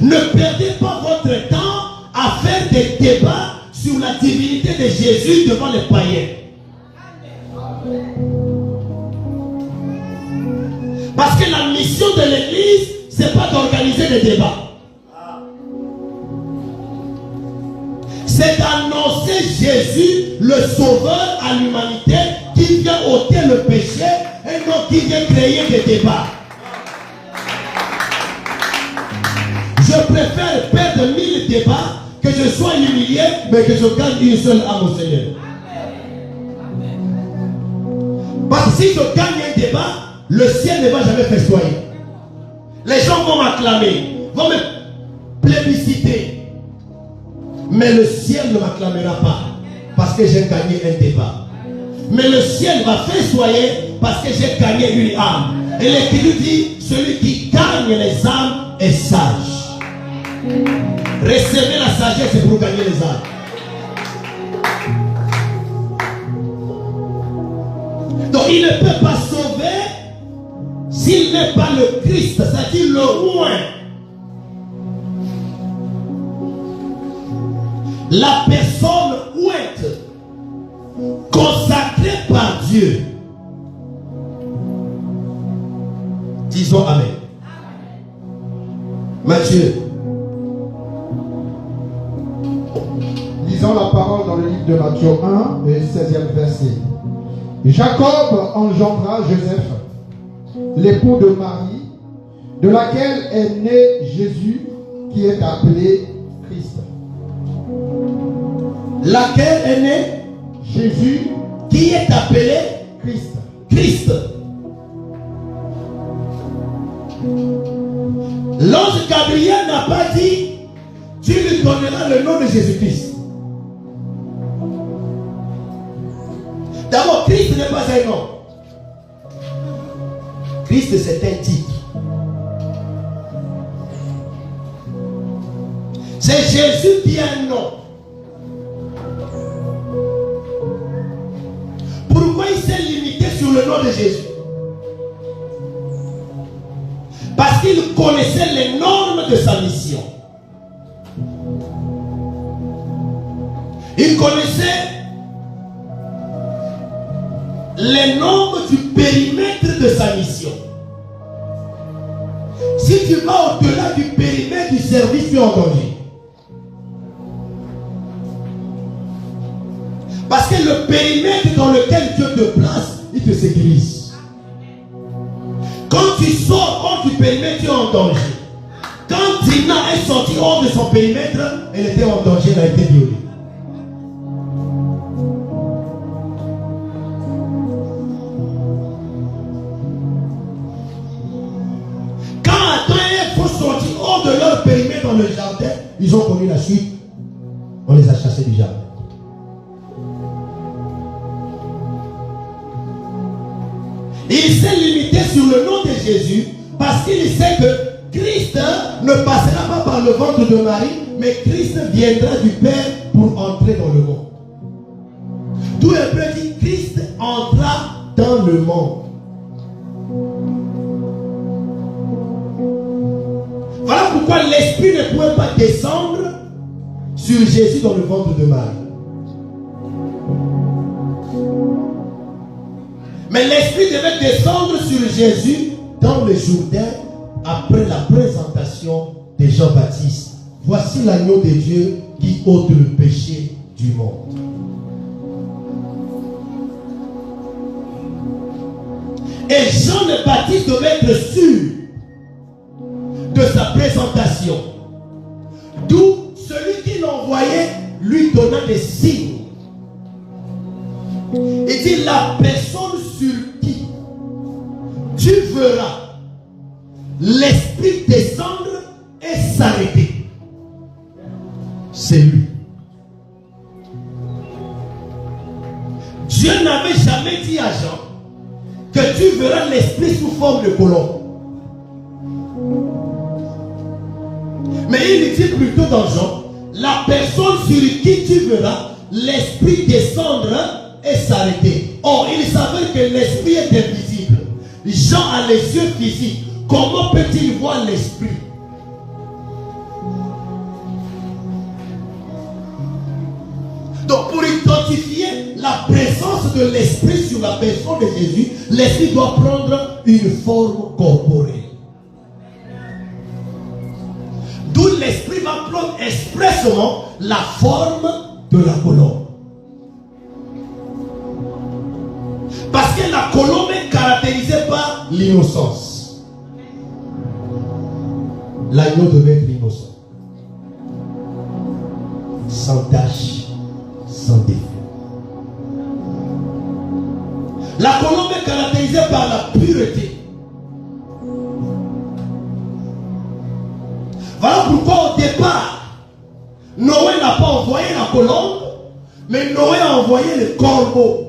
Ne perdez pas votre temps à faire des débats sur la divinité de Jésus devant les païens. Parce que la mission de l'Église, ce n'est pas d'organiser des débats. C'est d'annoncer Jésus, le sauveur à l'humanité, qui vient ôter le péché et non qui vient créer des débats. Je préfère perdre 1000 débats que je sois humilié, mais que je gagne une seule âme au Seigneur. Parce que si je gagne un débat, le ciel ne va jamais festoyer. Les gens vont m'acclamer, vont me plébisciter. Mais le ciel ne m'acclamera pas parce que j'ai gagné un débat. Mais le ciel va festoyer parce que j'ai gagné une âme. Et l'Écriture dit, celui qui gagne les âmes est sage. Recevez la sagesse pour gagner les âmes. Donc il ne peut pas sauver s'il n'est pas le Christ, c'est-à-dire le roi. La personne ouette, consacrée par Dieu. Disons Amen. Matthieu. Lisons la parole dans le livre de Matthieu 1 et 16e verset. Jacob engendra Joseph, l'époux de Marie, de laquelle est né Jésus, qui est appelé Christ. Laquelle est né Jésus, qui est appelé Christ. Christ. L'ange Gabriel n'a pas dit tu lui donneras le nom de Jésus-Christ. D'abord, Christ n'est pas un nom. Christ, c'est un titre. C'est Jésus qui a un nom. Pourquoi il s'est limité sur le nom de Jésus? Parce qu'il connaissait les normes de sa mission. Il connaissait les normes du périmètre de sa mission. Si tu vas au-delà du périmètre du service, tu es en danger. Parce que le périmètre dans lequel Dieu te place, il te sécurise. Quand tu sors hors du périmètre, tu es en danger. Quand Dina est sortie hors de son périmètre, elle était en danger, elle a été violée. Quand Adam et Ève sont sortis hors de leur périmètre dans le jardin, ils ont connu la suite. On les a chassés du jardin. Il s'est limité sur le nom de Jésus parce qu'il sait que Christ ne passera pas par le ventre de Marie, mais Christ viendra du Père pour entrer dans le monde. D'où Hébreu dit Christ entra dans le monde. Voilà pourquoi l'Esprit ne pouvait pas descendre sur Jésus dans le ventre de Marie. Mais l'Esprit devait descendre sur Jésus dans le Jourdain après la présentation de Jean-Baptiste. Voici l'agneau de Dieu qui ôte le péché du monde. Et Jean le Baptiste devait être sûr de sa présentation. D'où celui qui l'envoyait lui donna des signes. Il dit la personne sur qui tu verras l'Esprit descendre et s'arrêter. c'est lui. Dieu n'avait jamais dit à Jean que tu verras l'esprit sous forme de colombe. Mais il dit plutôt dans Jean, la personne sur qui tu verras l'esprit descendre et s'arrêter. Or, il savait que l'esprit est invisible. Jean a les yeux physiques. Comment peut-il voir l'esprit? Donc, pour identifier la présence de l'esprit sur la personne de Jésus, l'esprit doit prendre une forme corporelle. D'où l'esprit va prendre expressément la forme de la colombe. Parce que la colombe est caractérisée par l'innocence. L'agneau devait être innocent, sans tache, sans défaut. La colombe est caractérisée par la pureté. Voilà pourquoi au départ, Noé n'a pas envoyé la colombe, mais Noé a envoyé le corbeau.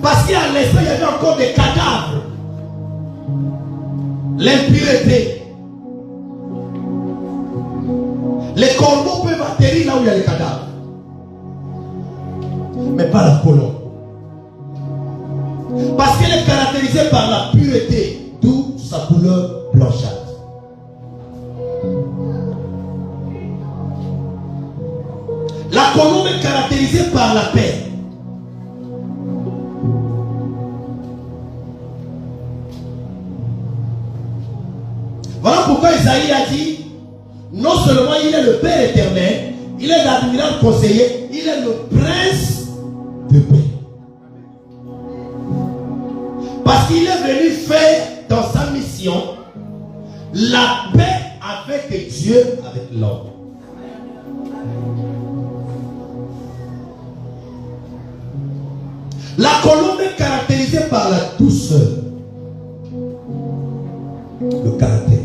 Parce qu'à l'esprit, il y avait encore des cadavres. L'impureté. Les corbeaux peuvent atterrir là où il y a les cadavres. Mais pas la colombe. Parce qu'elle est caractérisée par la pureté, d'où sa couleur blanchâtre. La colombe est caractérisée par la paix. Voilà pourquoi Isaïe a dit, non seulement il est le Père éternel, il est l'admirable conseiller, il est le prince de paix. Parce qu'il est venu faire dans sa mission la paix avec Dieu, avec l'homme. La colombe est caractérisée par la douceur, le caractère.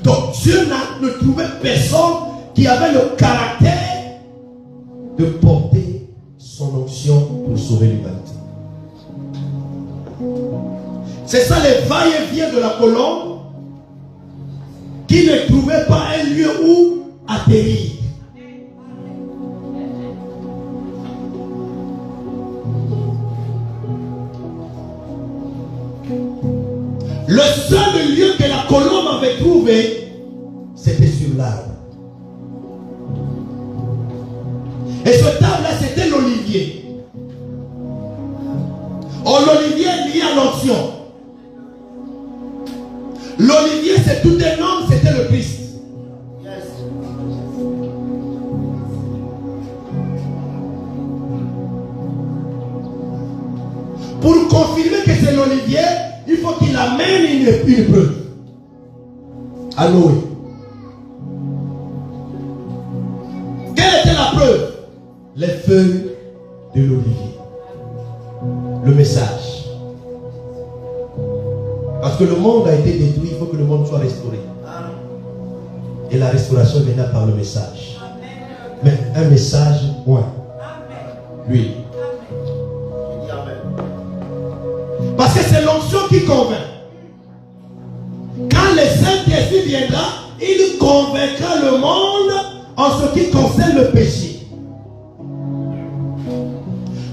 Donc Dieu ne trouvait personne qui avait le caractère de porter son onction pour sauver l'humanité. C'est ça les va-et-vient de la colombe qui ne trouvait pas un lieu où atterrir. Le seul lieu que la colombe avait trouvé, c'était sur l'arbre. Et ce arbre-là, c'était l'olivier. Oh, l'olivier est lié à l'onction. L'olivier, c'est tout un homme, c'était le Christ. Pour confirmer que c'est l'olivier, il faut qu'il amène une preuve à Noé. Quelle était la preuve? Les feuilles de l'olivier. Le message. Parce que le monde a été détruit, il faut que le monde soit restauré. Et la restauration viendra par le message. Mais un message, point. Lui. Parce que c'est l'onction qui convainc. Quand le Saint-Esprit viendra, il convaincra le monde en ce qui concerne le péché.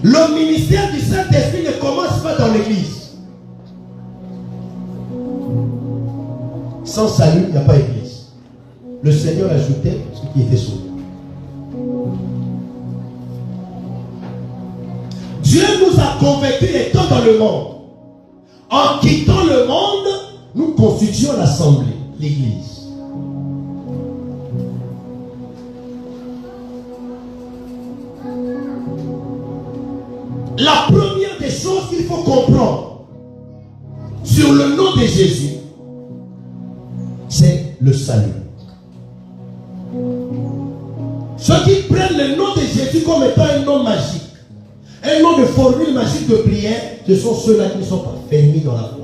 Le ministère du Saint-Esprit ne commence pas dans l'église. Sans salut, il n'y a pas d'église. Le Seigneur ajoutait ce qui était sauvé. Dieu nous a convaincus étant dans le monde. En quittant le monde, nous constituons l'assemblée, l'église. La première des choses qu'il faut comprendre sur le nom de Jésus, c'est le salut. Ceux qui prennent le nom de Jésus comme étant un nom magique, Un nom de formule magique de prière, ce sont ceux-là qui ne sont pas fermés dans la foi.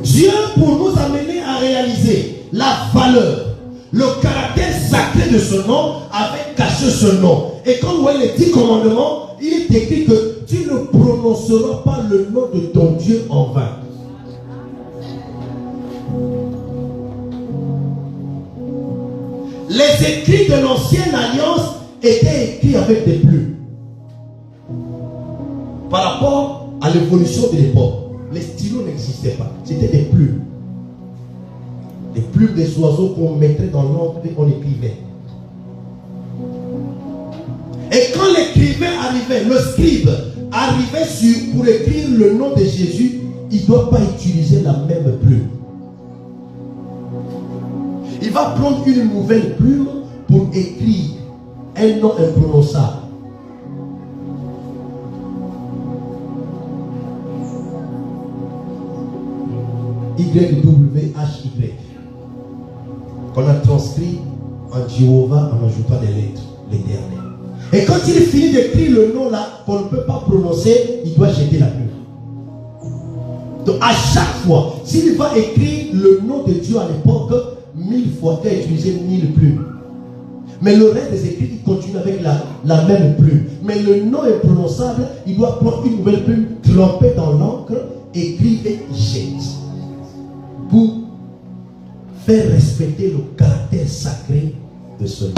Dieu, pour nous amener à réaliser la valeur, le caractère sacré de ce nom, avait caché ce nom. Et quand vous voyez les 10 commandements, il est écrit que tu ne prononceras pas le nom de ton Dieu en vain. Les écrits de l'ancienne alliance étaient écrits avec des plumes. Par rapport à l'évolution de l'époque, les stylos n'existaient pas. C'était des plumes. Des plumes des oiseaux qu'on mettrait dans l'encre et qu'on écrivait. Et quand l'écrivain arrivait, le scribe arrivait pour écrire le nom de Jésus, il ne doit pas utiliser la même plume. Il va prendre une nouvelle plume pour écrire un nom imprononçable. YWHY. Qu'on a transcrit en Jéhovah en ajoutant des lettres, l'éternel. Et quand il finit d'écrire le nom là, qu'on ne peut pas prononcer, il doit jeter la plume. Donc à chaque fois, s'il va écrire le nom de Dieu à l'époque, 1000 fois, il a utilisé 1000 plumes. Mais le reste des écrits, il continue avec la même plume. Mais le nom imprononçable, il doit prendre une nouvelle plume, tremper dans l'encre, écrire et jette. Pour faire respecter le caractère sacré de ce nom.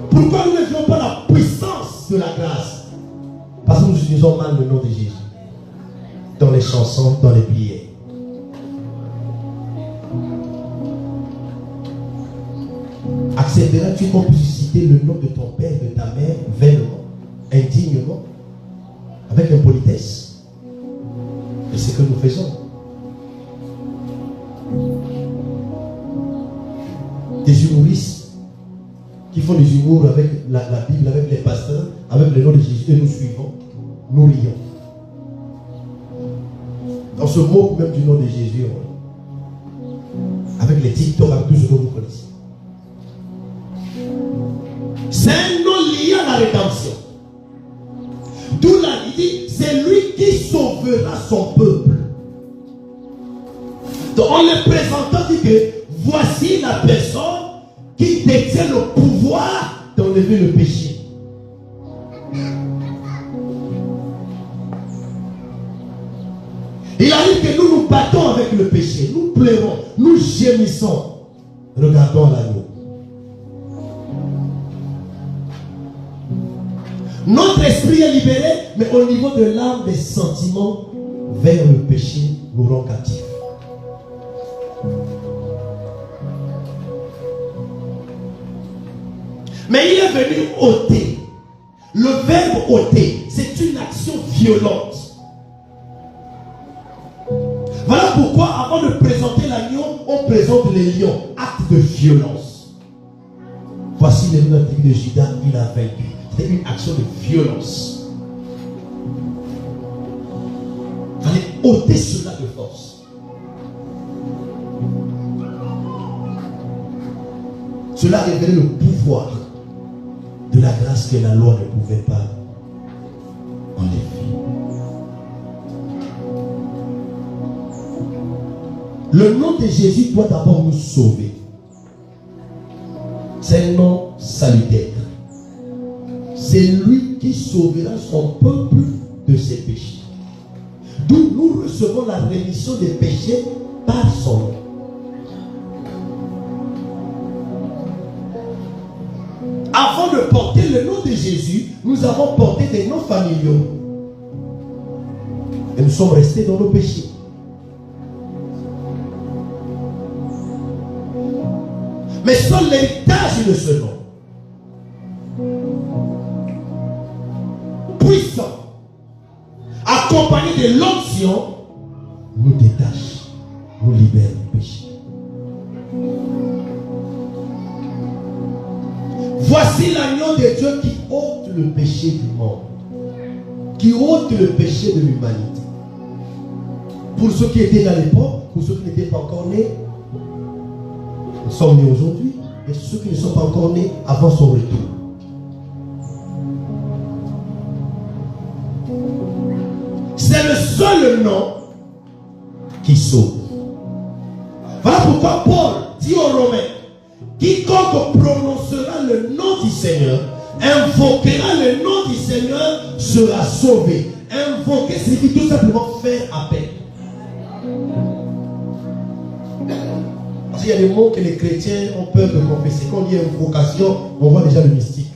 Pourquoi nous ne voyons pas la puissance de la grâce? Parce que nous utilisons mal le nom de Jésus. Dans les chansons, dans les prières. Accepteras-tu qu'on puisse citer le nom de ton père et de ta mère vainement, indignement, avec impolitesse? Et c'est ce que nous faisons. Des humoristes qui font des humours avec la Bible, avec les pasteurs, avec le nom de Jésus, et nous suivons, nous rions. On se moque même du nom de Jésus, avec les TikTok, avec tout ce que vous connaissez. C'est un nom lié à la rédemption. D'où là, il dit, c'est lui qui sauvera son peuple. Donc en le présentant, dit que voici la personne qui détient le pouvoir d'enlever le péché. Il arrive que nous nous battons avec le péché, nous pleurons, nous gémissons. Regardons l'agneau. Notre esprit est libéré, mais au niveau de l'âme, des sentiments vers le péché nous rend captifs. Mais il est venu ôter. Le verbe ôter, c'est une action violente. Voilà pourquoi, avant de présenter l'agneau, on présente les lions, acte de violence. Voici les notes de Judas, il a vaincu. C'est une action de violence. Il fallait ôter cela de force. Cela révélait le pouvoir de la grâce que la loi ne pouvait pas enlever. Le nom de Jésus doit d'abord nous sauver. C'est un nom salutaire. C'est lui qui sauvera son peuple de ses péchés. D'où nous recevons la rémission des péchés par son nom. Avant de porter le nom de Jésus, nous avons porté des noms familiaux. Et nous sommes restés dans nos péchés. Mais seul l'héritage de ce nom, puissant, accompagné de l'onction, nous détache, nous libère du péché. Voici l'agneau de Dieu qui ôte le péché du monde, qui ôte le péché de l'humanité. Pour ceux qui étaient à l'époque, pour ceux qui n'étaient pas encore nés, nous sommes nés aujourd'hui. mais ceux qui ne sont pas encore nés avant son retour. C'est le seul nom qui sauve. Voilà pourquoi Paul dit aux Romains, quiconque prononcera le nom du Seigneur, invoquera le nom du Seigneur, sera sauvé. Invoquer signifie tout simplement faire appel. Parce qu'il y a des mots que les chrétiens ont peur de confesser. Quand on dit invocation, on voit déjà le mystique,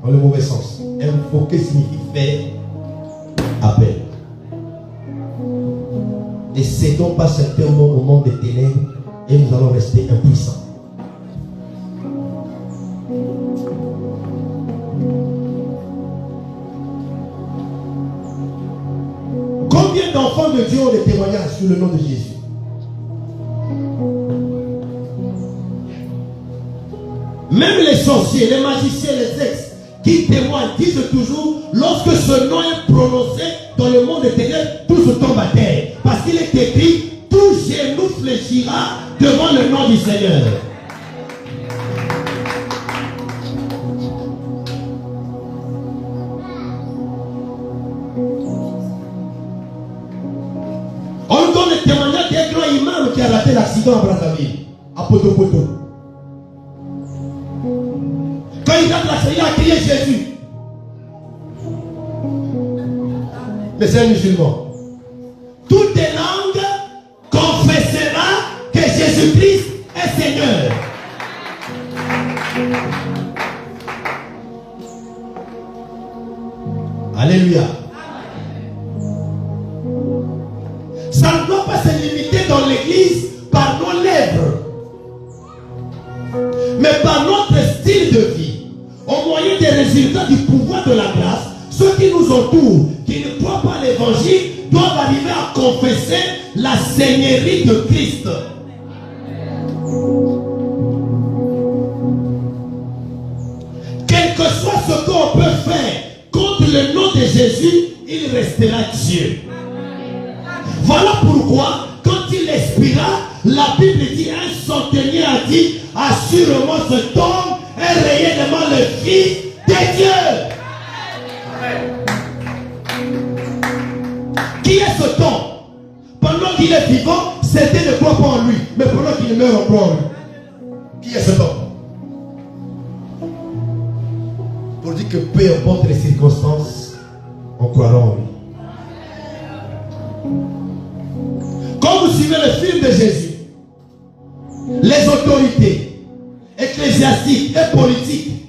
dans le mauvais sens. Invoquer signifie faire appel. Ne cédons pas certainement au monde des ténèbres et nous allons rester impuissants. Combien d'enfants de Dieu ont des témoignages sur le nom de Jésus? Même les sorciers, les magiciens, les ex qui témoignent disent toujours, lorsque ce nom est prononcé dans le monde des ténèbres, tout se tombe à terre. Parce qu'il est écrit, tout genou fléchira devant le nom du Seigneur. On nous donne le témoignage d'un grand imam qui a raté l'accident à Brazzaville, à Poto-Poto. Quand il rate l'accident, il a crié Jésus. Mais c'est un musulman. Toutes les langues confessera que Jésus-Christ est Seigneur. Alléluia. Ça ne doit pas se limiter dans l'église par nos lèvres, mais par notre style de vie. Au moyen des résultats du pouvoir de la grâce, ceux qui nous entourent, qui ne croient pas à l'évangile, doivent arriver à confesser la seigneurie de Christ. Quel que soit ce qu'on peut faire contre le nom de Jésus, il restera Dieu. Voilà pourquoi, quand il expira, la Bible dit, un centenier a dit, assurément cet homme est réellement le Fils de Dieu. Qui est cet homme? Pendant qu'il est vivant, c'était ne croit pas en lui. Mais pendant qu'il meurt, on croit en lui. Qui est cet homme? Pour dire que peu importe les circonstances, on croira en lui. Quand vous suivez le film de Jésus, les autorités ecclésiastiques et politiques,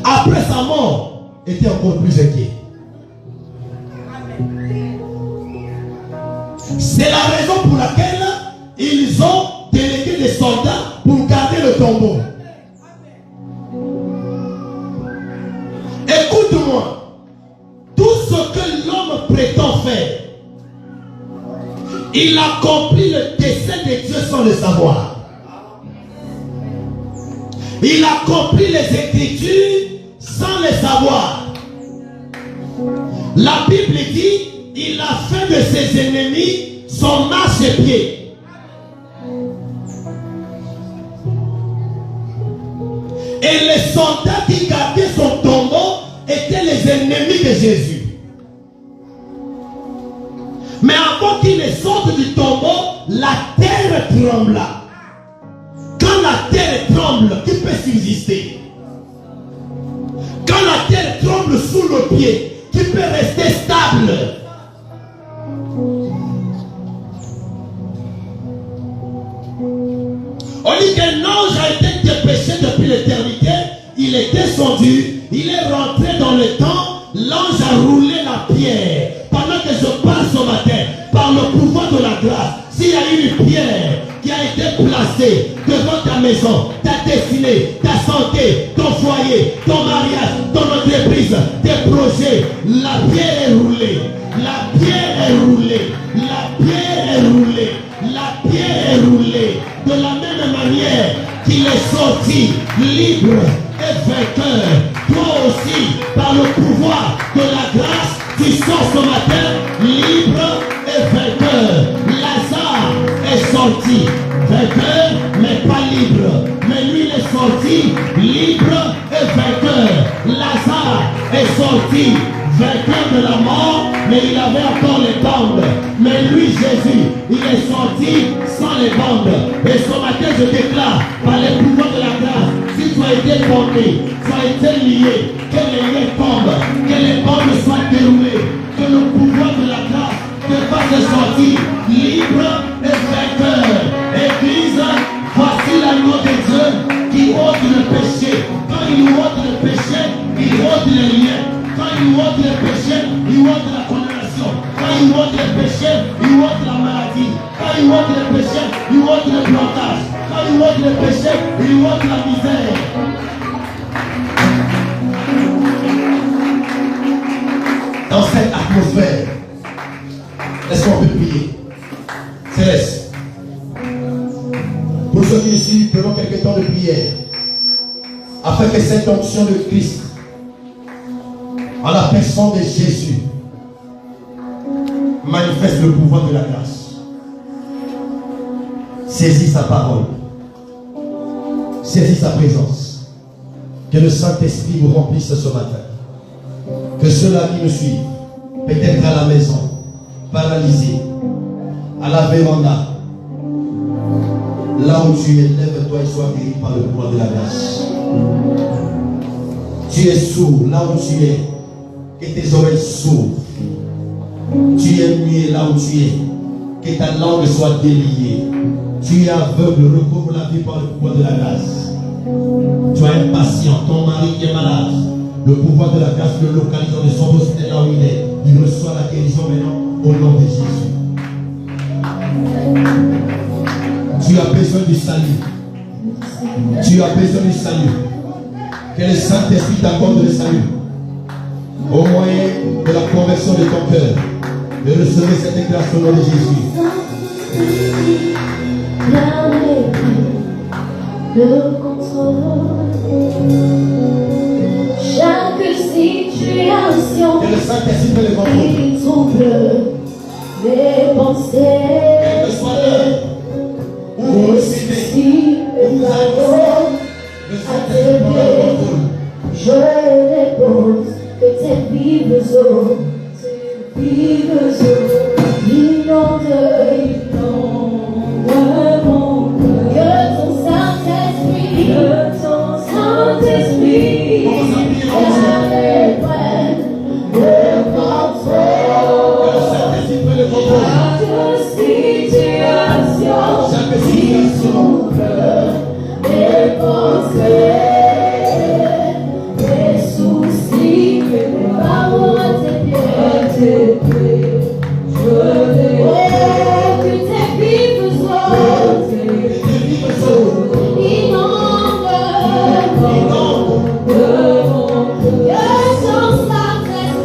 après sa mort, étaient encore plus inquiets. C'est la raison pour laquelle ils ont délégué des soldats pour garder le tombeau. Écoute-moi, tout ce que l'homme prétend faire, il accomplit le dessein de Dieu sans le savoir. Il accomplit les Écritures sans le savoir. La Bible dit, il a fait de ses ennemis son marchepied. Et les soldats qui gardaient son tombeau étaient les ennemis de Jésus. Mais avant qu'il ne sorte du tombeau, la terre trembla. Quand la terre tremble, qui peut subsister? Quand la terre tremble sous le pied, qui peut rester stable? On dit qu'un ange a été dépêché depuis l'éternité, il est descendu, il est rentré dans le temps, l'ange a roulé la pierre. Pendant que je parle ce matin, par le pouvoir de la grâce, s'il y a une pierre qui a été placée devant ta maison, ta destinée, ta santé, ton foyer, ton mariage, ton entreprise, tes projets, la pierre est roulée, la pierre est roulée, la pierre est roulée, la pierre est roulée. De la même manière qu'il est sorti libre et vainqueur, toi aussi, par le pouvoir de la grâce, tu sors ce matin libre et vainqueur. Lazare est sorti vainqueur, mais pas libre. Mais sorti libre et vainqueur. Lazare est sorti vainqueur de la mort, mais il avait encore les bandes. Mais lui, Jésus, il est sorti sans les bandes. Et ce matin, je déclare, par les pouvoirs de la grâce, si tu as été condamné, tu as été lié, que les liens tombent, que les bandes soient déroulées, que le pouvoir de la grâce te fasse sortir libre et vainqueur. Église, voici l'agneau de Dieu qui ôte le péché. Quand il ôte le péché, il ôte les liens. Quand il ôte le péché, il ôte la condamnation. Quand il ôte le péché, il ôte la maladie. Quand il ôte le péché, il ôte le blocage. Quand il ôte le péché, il ôte la misère. Dans cette atmosphère, est-ce qu'on peut prier? Céleste, pour ceux qui ici, prenons quelques temps de prière, afin que cette onction de Christ, en la personne de Jésus, manifeste le pouvoir de la grâce. Saisis sa parole, saisis sa présence, que le Saint-Esprit vous remplisse ce matin. Que ceux-là qui me suivent, peut-être à la maison, paralysés, à la véranda, là où tu es, lève-toi et sois guéri par le pouvoir de la grâce. Tu es sourd, là où tu es, que tes oreilles s'ouvrent. Tu es muet là où tu es, que ta langue soit déliée. Tu es aveugle, recouvre la vie par le pouvoir de la grâce. Tu es impatient, ton mari qui est malade. Le pouvoir de la grâce le localise dans le son de là où il est. Il reçoit la guérison maintenant au nom de Jésus. Tu as besoin du salut. Tu as besoin du salut. Que le Saint-Esprit t'accorde le salut. Au moyen de la conversion de ton cœur. De recevoir cette grâce au nom de Jésus. Le contrôle. Chaque situation que le Saint-Esprit fait le contrôle. qui trouble mes pensées. Quelle que soit l'heure où vous recevez, où vous allez, le Saint-Esprit prend le contrôle. Je dépose que tes vives eaux,